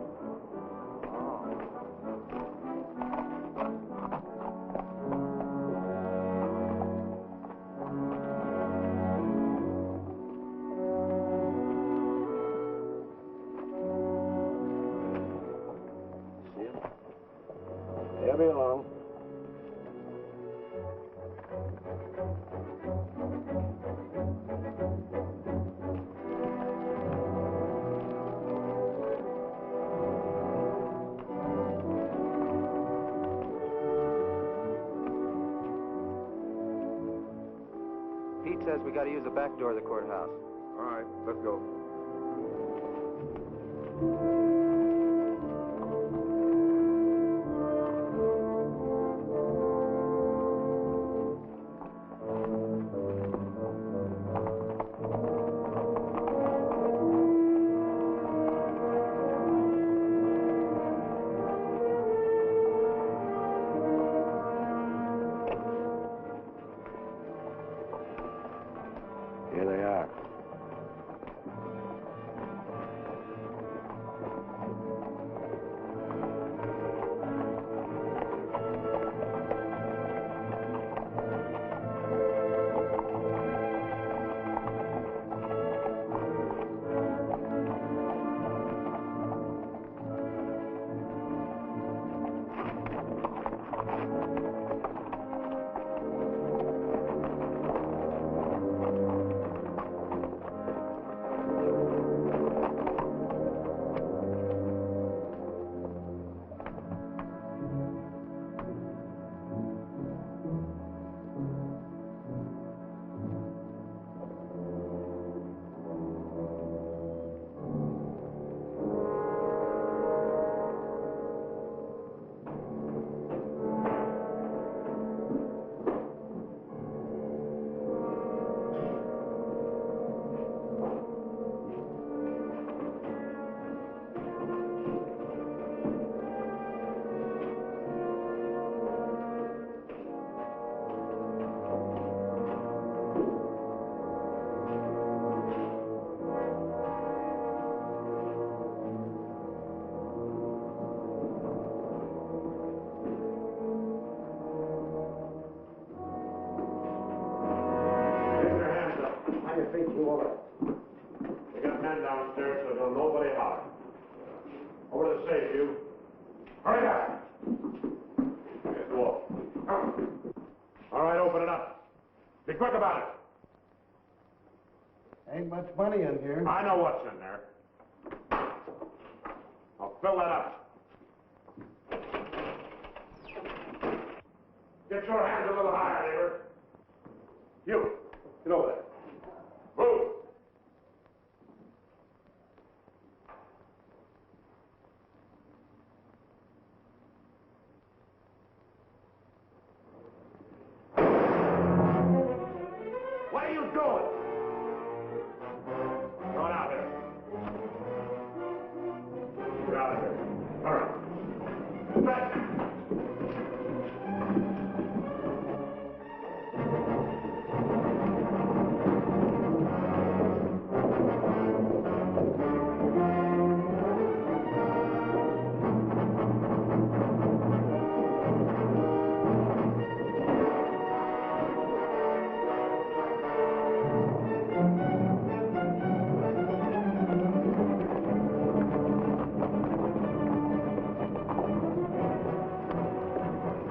See him? He'll be along. Pete says we got to use the back door of the courthouse. All right, let's go. Here they are. move over. We got men downstairs, so don't nobody holler. Over to the safe, you. Hurry up! Here's the wall. Come. All right, open it up. Be quick about it. Ain't much money in here. I know what's in there. I'll fill that up. Get your hands a little higher, neighbor. You, get over there. Move. What are you doing? Come on out here. Get out of here. All right. Back.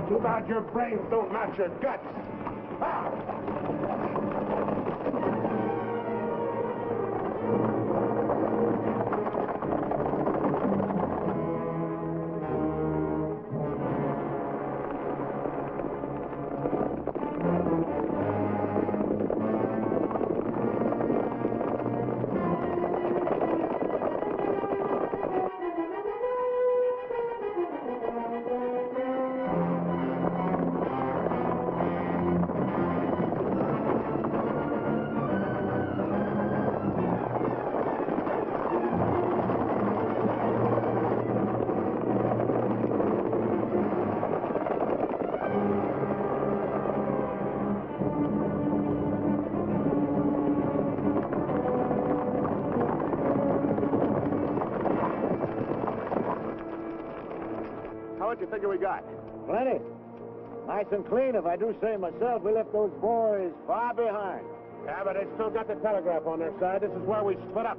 Too bad your brains don't match your guts. Ah! How much you figure we got? Plenty. Nice and clean, if I do say myself. We left those boys far behind. Yeah, but they still got the telegraph on their side. This is where we split up.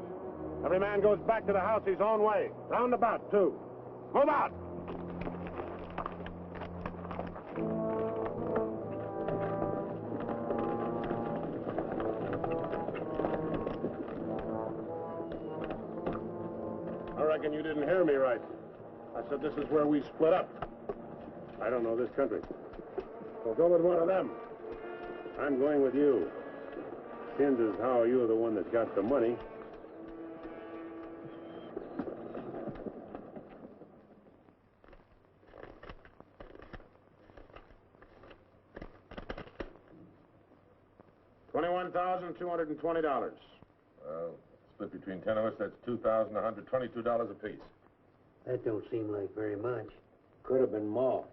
Every man goes back to the house his own way. Roundabout, too. Move out! I reckon you didn't hear me right. I said this is where we split up. I don't know this country. Well, go with one of them. I'm going with you. Seems as how you're the one that got the money. $21,220. Well, split between 10 of us, that's $2,122 apiece. That don't seem like very much. Could have been more.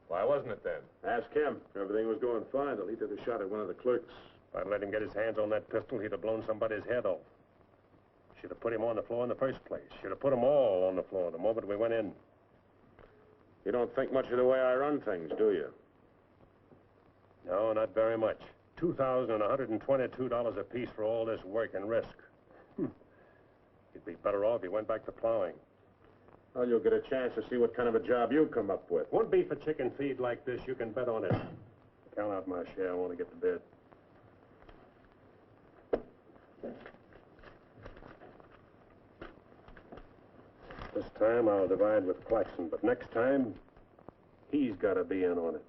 Why wasn't it then? Ask him. Everything was going fine till he took a shot at one of the clerks. If I'd let him get his hands on that pistol, he'd have blown somebody's head off. Should have put him on the floor in the first place. Should have put them all on the floor the moment we went in. You don't think much of the way I run things, do you? No, not very much. $2,122 apiece for all this work and risk. You'd be better off if you went back to plowing. Well, you'll get a chance to see what kind of a job you come up with. Won't be for chicken feed like this, you can bet on it. Count out my share, I want to get to bed. This time I'll divide with Claxon, but next time, he's got to be in on it.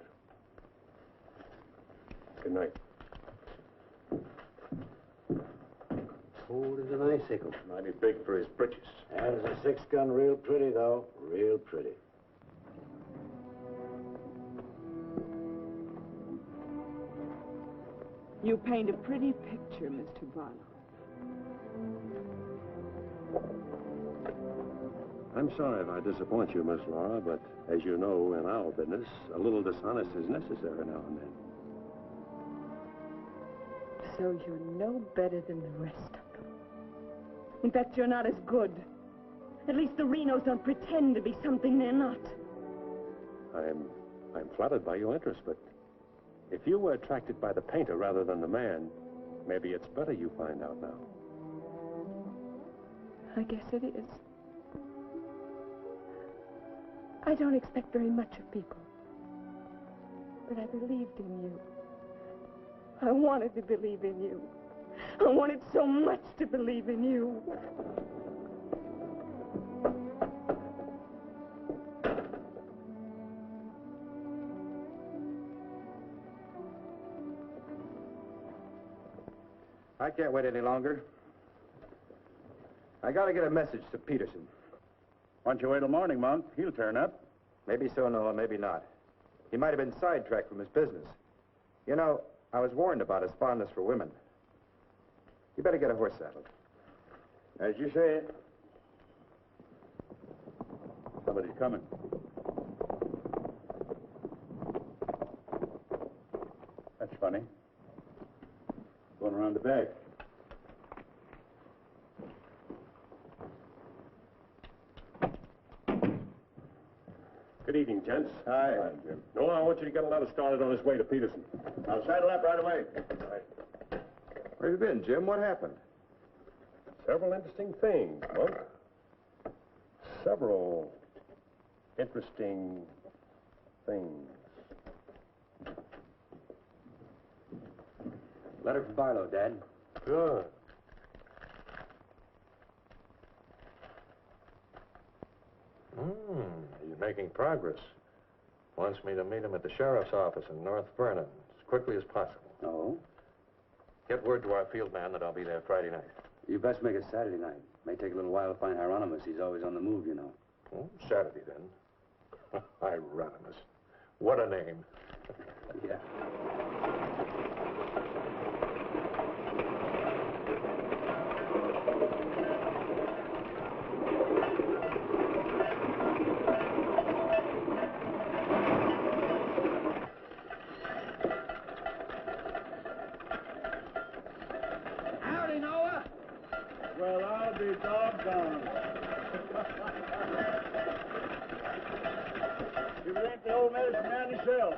Good night. Cold as an icicle. Mighty big for his britches. That is a 6-gun, real pretty, though. Real pretty. You paint a pretty picture, Mr. Barlow. I'm sorry if I disappoint you, Miss Laura, but as you know, in our business, a little dishonest is necessary now and then. So you're no better than the rest of them. In fact, you're not as good. At least the Renos don't pretend to be something they're not. I'm flattered by your interest, but if you were attracted by the painter rather than the man, Maybe it's better you find out now. I guess it is. I don't expect very much of people. But I believed in you. I wanted to believe in you. I wanted so much to believe in you. I can't wait any longer. I gotta get a message to Peterson. Why don't you wait till morning, Monk? He'll turn up. Maybe so, Noah, maybe not. He might have been sidetracked from his business. You know, I was warned about his fondness for women. You better get a horse saddled. As you say it. Somebody's coming. That's funny. Going around the back. Good evening, gents. Hi. Hi, Jim. Noah, I want you to get a letter started on his way to Peterson. I'll saddle up right away. Where you been, Jim? What happened? Several interesting things, Monk. Several interesting things. Letter from Barlow, Dad. Good. He's making progress. Wants me to meet him at the sheriff's office in North Vernon as quickly as possible. Oh? Get word to our field man that I'll be there Friday night. You best make it Saturday night. May take a little while to find Hieronymus. He's always on the move, you know. Oh, Saturday, then. Hieronymus. What a name. Yeah. Howdy, Noah. Well, I'll be doggone. You ain't the old medicine man yourself.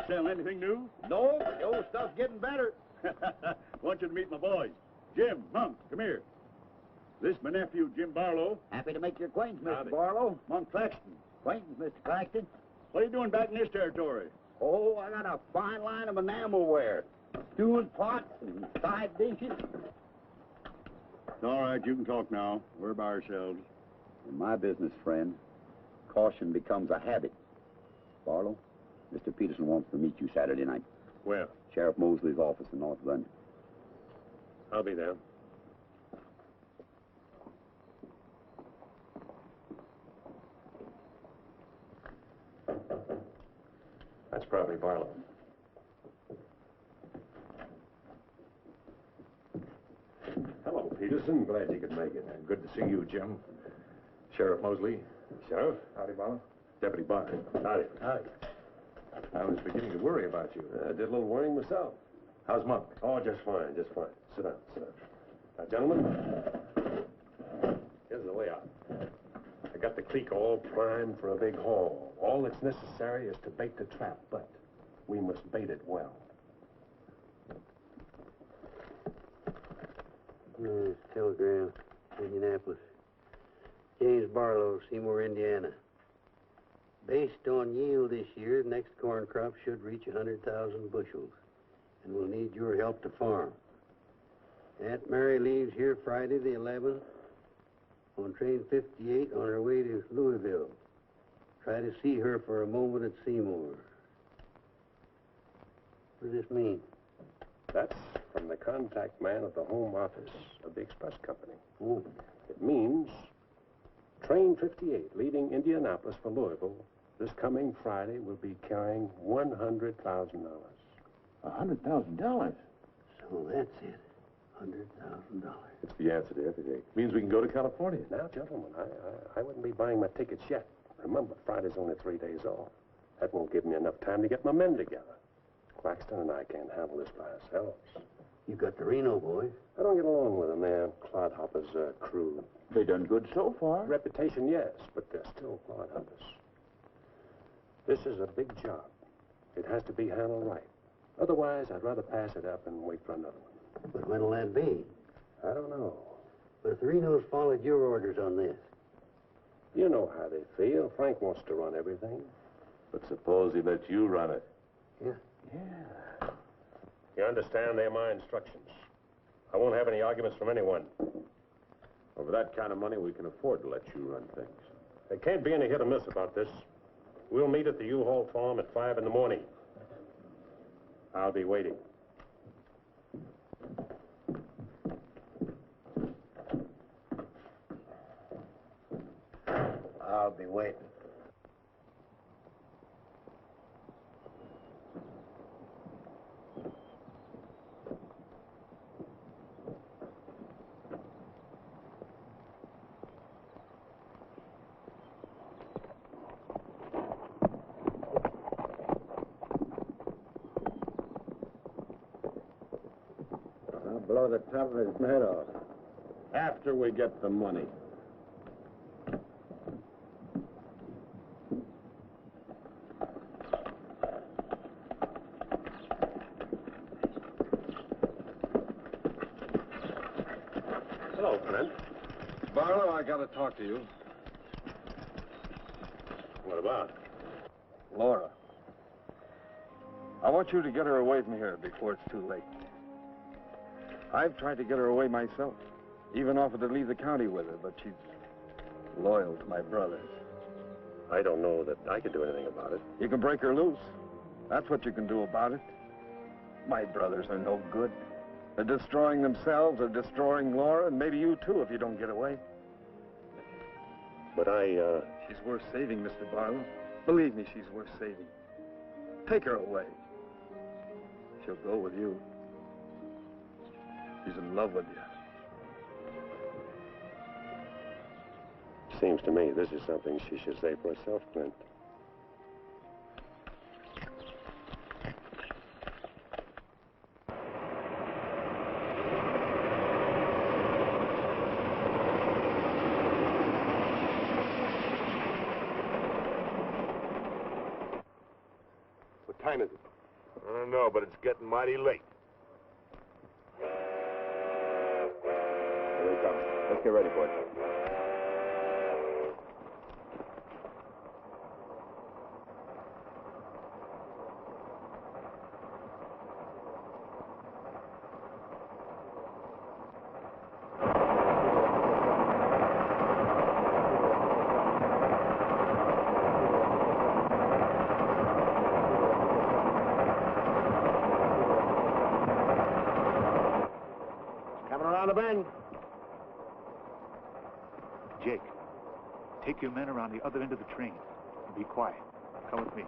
Sell anything new? No, the old stuff's getting better. Want you to meet my boys. Jim, Monk, come here. This is my nephew, Jim Barlow. Happy to make your acquaintance, Mr. Barlow. Monk Claxton. Acquaintance, Mr. Claxton. What are you doing back in this territory? Oh, I got a fine line of enamelware. Stewing pots and side dishes. All right, you can talk now. We're by ourselves. In my business, friend, caution becomes a habit. Barlow, Mr. Peterson wants to meet you Saturday night. Where? Sheriff Mosley's office in North London. I'll be there. That's probably Barlow. Hello, Peterson. Glad you could make it. Good to see you, Jim. Sheriff Mosley. Sheriff. Howdy, Barlow. Deputy Barker. Howdy. Howdy. I was beginning to worry about you. I did a little worrying myself. How's Monk? Oh, just fine, just fine. Sit down, sit down. Now, gentlemen, here's the layout. I got the clique all primed for a big haul. All that's necessary is to bait the trap, but we must bait it well. Telegram, Indianapolis. James Barlow, Seymour, Indiana. Based on yield this year, the next corn crop should reach 100,000 bushels, and we'll need your help to farm. Aunt Mary leaves here Friday the 11th on train 58 on her way to Louisville. Try to see her for a moment at Seymour. What does this mean? That's from the contact man at the home office of the express company. Oh. It means train 58 leaving Indianapolis for Louisville this coming Friday will be carrying $100,000. $100,000? So that's it. $100,000. It's the answer to everything. Means we can go to California. Now, gentlemen, I wouldn't be buying my tickets yet. Remember, Friday's only 3 days off. That won't give me enough time to get my men together. Claxton and I can't handle this by ourselves. You got the Reno boys. I don't get along with them. They're clodhoppers, crude. They done good so far. Reputation, yes, but they're still clodhoppers. This is a big job. It has to be handled right. Otherwise, I'd rather pass it up and wait for another one. But when'll that be? I don't know. But if the Renos followed your orders on this. You know how they feel. Frank wants to run everything. But suppose he let you run it. Yeah. Yeah. You understand, they're my instructions. I won't have any arguments from anyone. Over that kind of money, we can afford to let you run things. There can't be any hit or miss about this. We'll meet at the U-Haul farm at 5 in the morning. I'll be waiting. I'll be waiting. I'll blow the top of his head off. After we get the money. Hello, Clint. Barlow, I gotta talk to you. What about? Laura. I want you to get her away from here before it's too late. I've tried to get her away myself. Even offered to leave the county with her, but she's loyal to my brothers. I don't know that I can do anything about it. You can break her loose. That's what you can do about it. My brothers are no good. They're destroying themselves, they're destroying Laura, and maybe you too if you don't get away. But She's worth saving, Mr. Barlow. Believe me, she's worth saving. Take her away. She'll go with you. She's in love with you. Seems to me this is something she should say for herself, Clint. What time is it? I don't know, but it's getting mighty late. Here he comes. Let's get ready for it. Coming around the bend. Jake, take your men around the other end of the train. And be quiet. Come with me.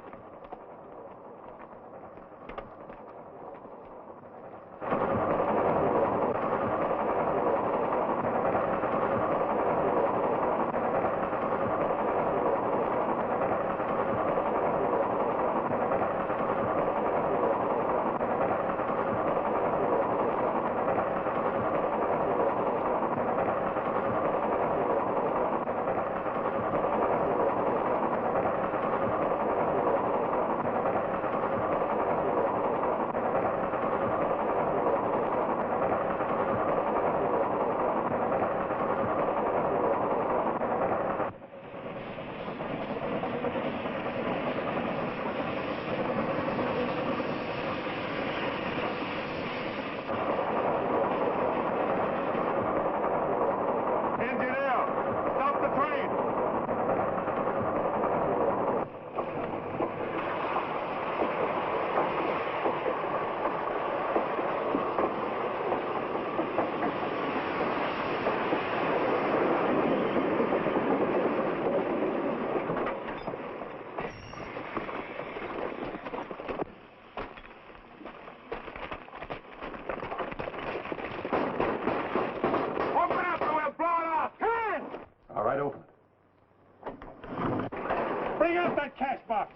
Cash box.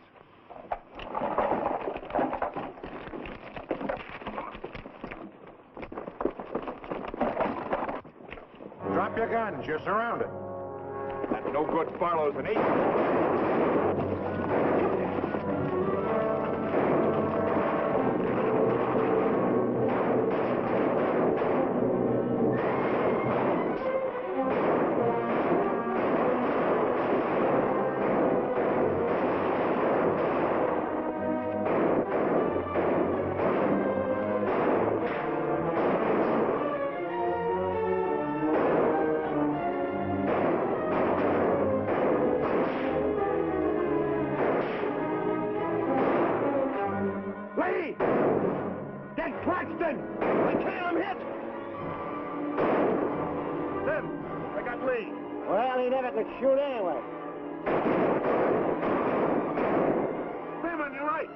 Drop your guns. You're surrounded. That no good Barlow's an agent. Presley! Well, he never could shoot anyway. Sam, on your right!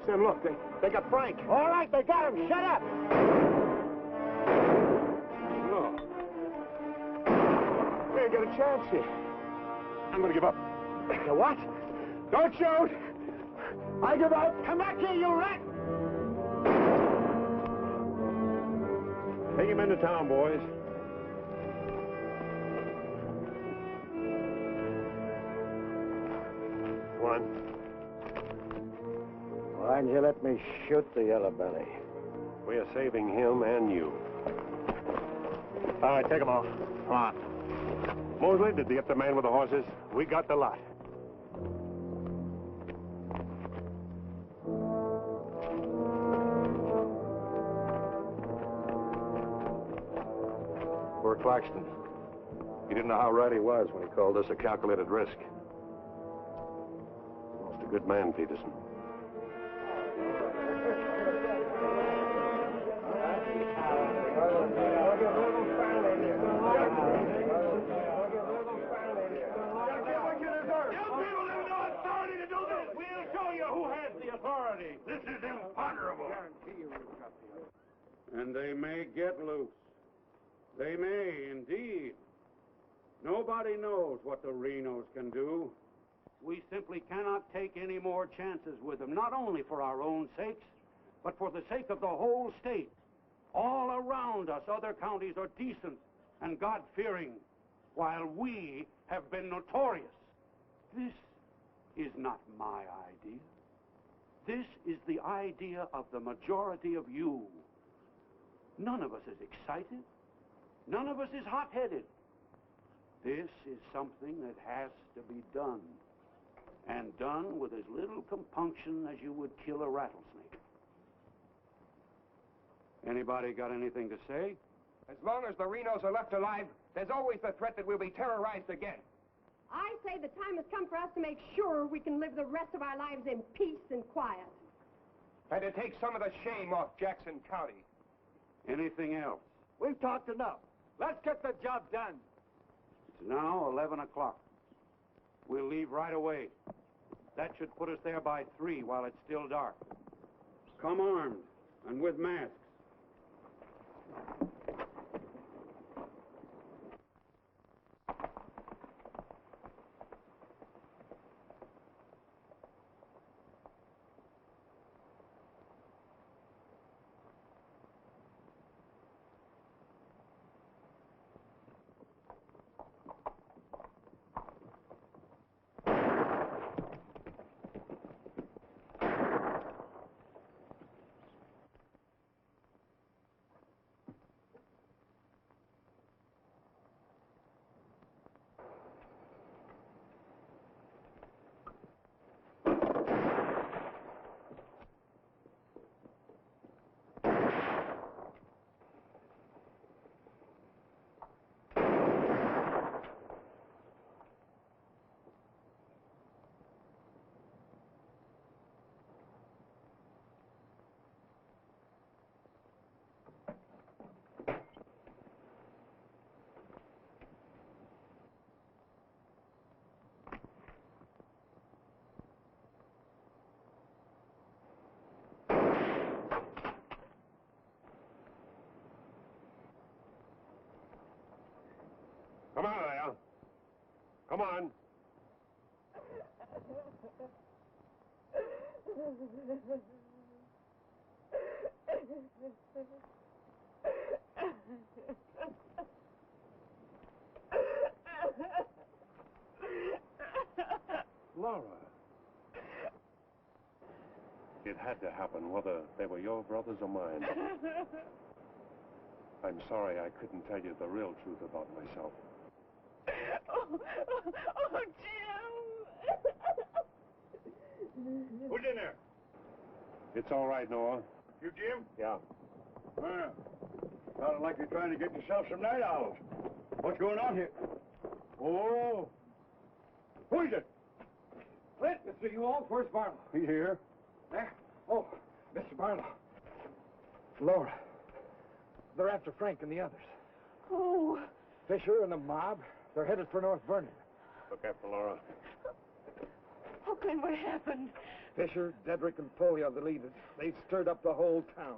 Sam, look, they got Frank. All right, they got him. Shut up. No. We ain't got a chance here. I'm gonna give up. You what? Don't shoot! I give up. Come back here, you rat! Take him into town, boys. One. Why didn't you let me shoot the yellow belly? We are saving him and you. All right, take them off. Come on. Mosley, did you get the man with the horses? We got the lot. Poor Claxton. He didn't know how right he was when he called this a calculated risk. Almost a good man, Peterson. This is imponderable. And they may get loose. They may, indeed. Nobody knows what the Renos can do. We simply cannot take any more chances with them, not only for our own sakes, but for the sake of the whole state. All around us, other counties are decent and God-fearing. while we have been notorious. This is not my idea. This is the idea of the majority of you. None of us is excited. None of us is hot-headed. This is something that has to be done, and done with as little compunction as you would kill a rattlesnake. Anybody got anything to say? As long as the Renos are left alive, there's always the threat that we'll be terrorized again. I say the time has come for us to make sure we can live the rest of our lives in peace and quiet. And to take some of the shame off Jackson County. Anything else? We've talked enough. Let's get the job done. It's now 11 o'clock. We'll leave right away. That should put us there by 3 while it's still dark. Come armed and with masks. Come on, Al. Come on. Laura. It had to happen, whether they were your brothers or mine. I'm sorry I couldn't tell you the real truth about myself. Oh, Jim! Who's in there? It's all right, Noah. You, Jim? Yeah. Sounded like you're trying to get yourself some night owls. What's going on here? Oh. Who is it? Clint, Mr. You all. Where's Barlow? He here. There? Oh, Mr. Barlow. Laura. They're after Frank and the others. Oh. Fisher and the mob. They're headed for North Vernon. Look after Laura. Oh, Clint, what happened? Fisher, Dedrick, and Foley are the leaders. They've stirred up the whole town.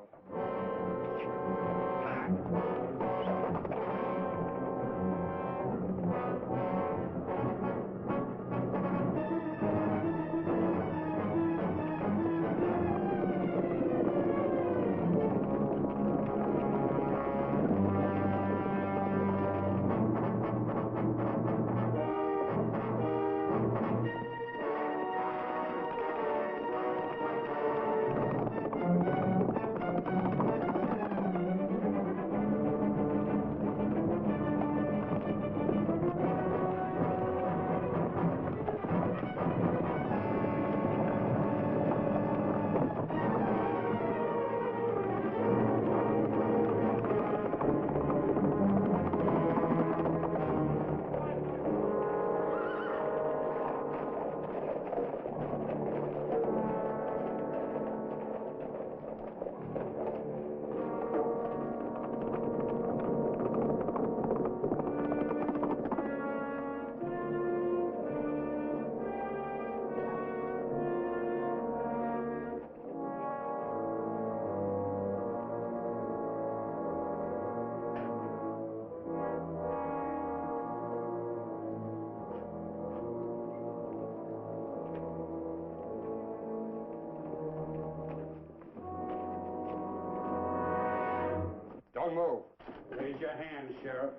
Don't move. Raise your hand, Sheriff.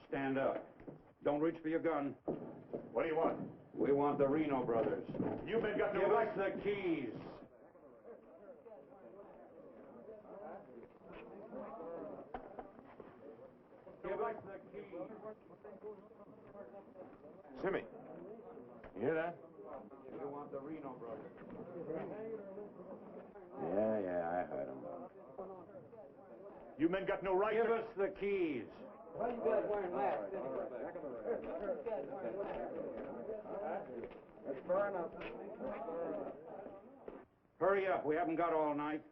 Stand up. Don't reach for your gun. What do you want? We want the Reno Brothers. You men got no Give right. us the keys. Give us the keys. Simmy, you hear that? We want the Reno Brothers. Yeah, I heard him. You men got no right. Give us the keys. Why you guys wearing masks? That's far enough. Hurry up. We haven't got all night.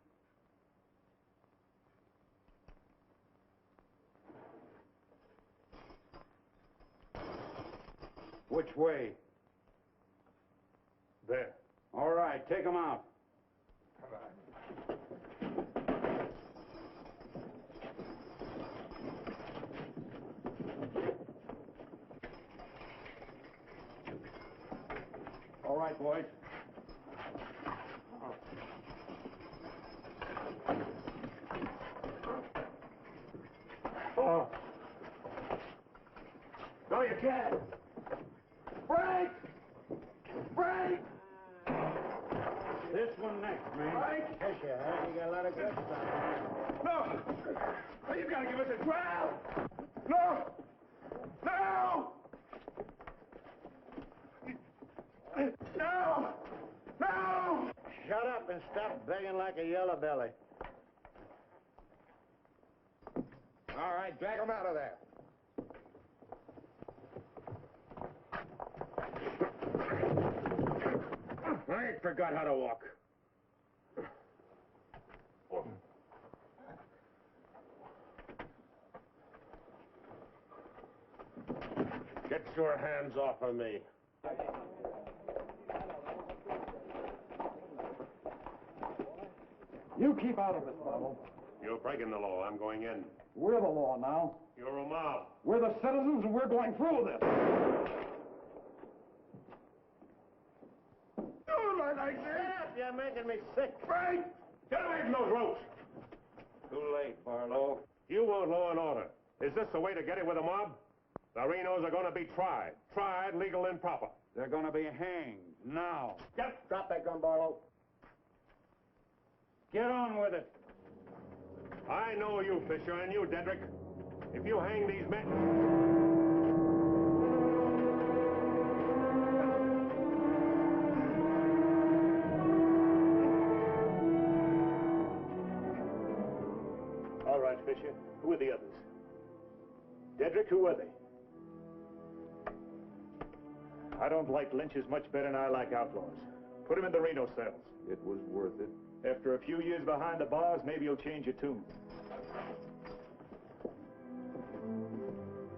Which way? There. All right, take them out. All right, boys. Oh. No, you can't. Frank! Frank! This one next, man. Frank! Yes, you have. You got a lot of good stuff. No! No, you gotta give us a trial! No! No! No! No! Shut up and stop begging like a yellow belly. All right, drag him out of there. I ain't forgot how to walk. Get your hands off of me. You keep out of it, Barlow. You're breaking the law. I'm going in. We're the law now. You're a mob. We're the citizens, and we're going through this. Do it like this. You're making me sick. Frank! Get away from those ropes! Too late, Barlow. You want law and order. Is this the way to get it with a mob? The Renos are going to be tried. Tried, legal, and proper. They're going to be hanged now. Get. Drop that gun, Barlow. Get on with it. I know you, Fisher, and you, Dedrick. If you hang these men... All right, Fisher. Who are the others? Dedrick, who are they? I don't like lynches much better than I like outlaws. Put him in the Reno cells. It was worth it. After a few years behind the bars, maybe you'll change your tune.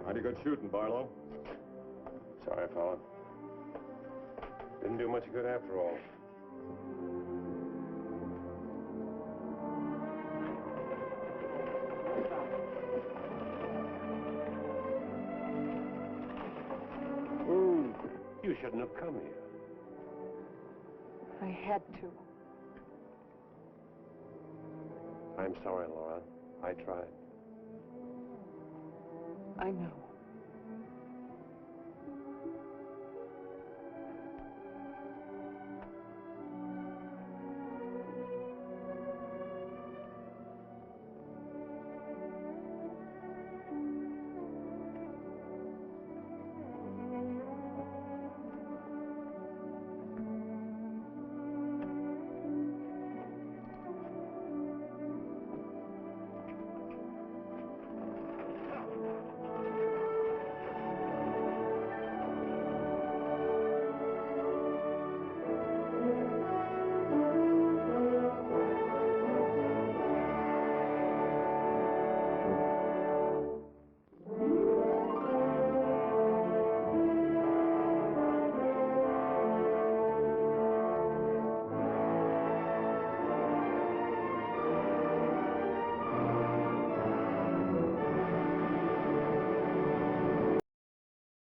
Mighty good shooting, Barlow. Sorry, fella. Didn't do much good after all. You shouldn't have come here. I had to. I'm sorry, Laura. I tried. I know.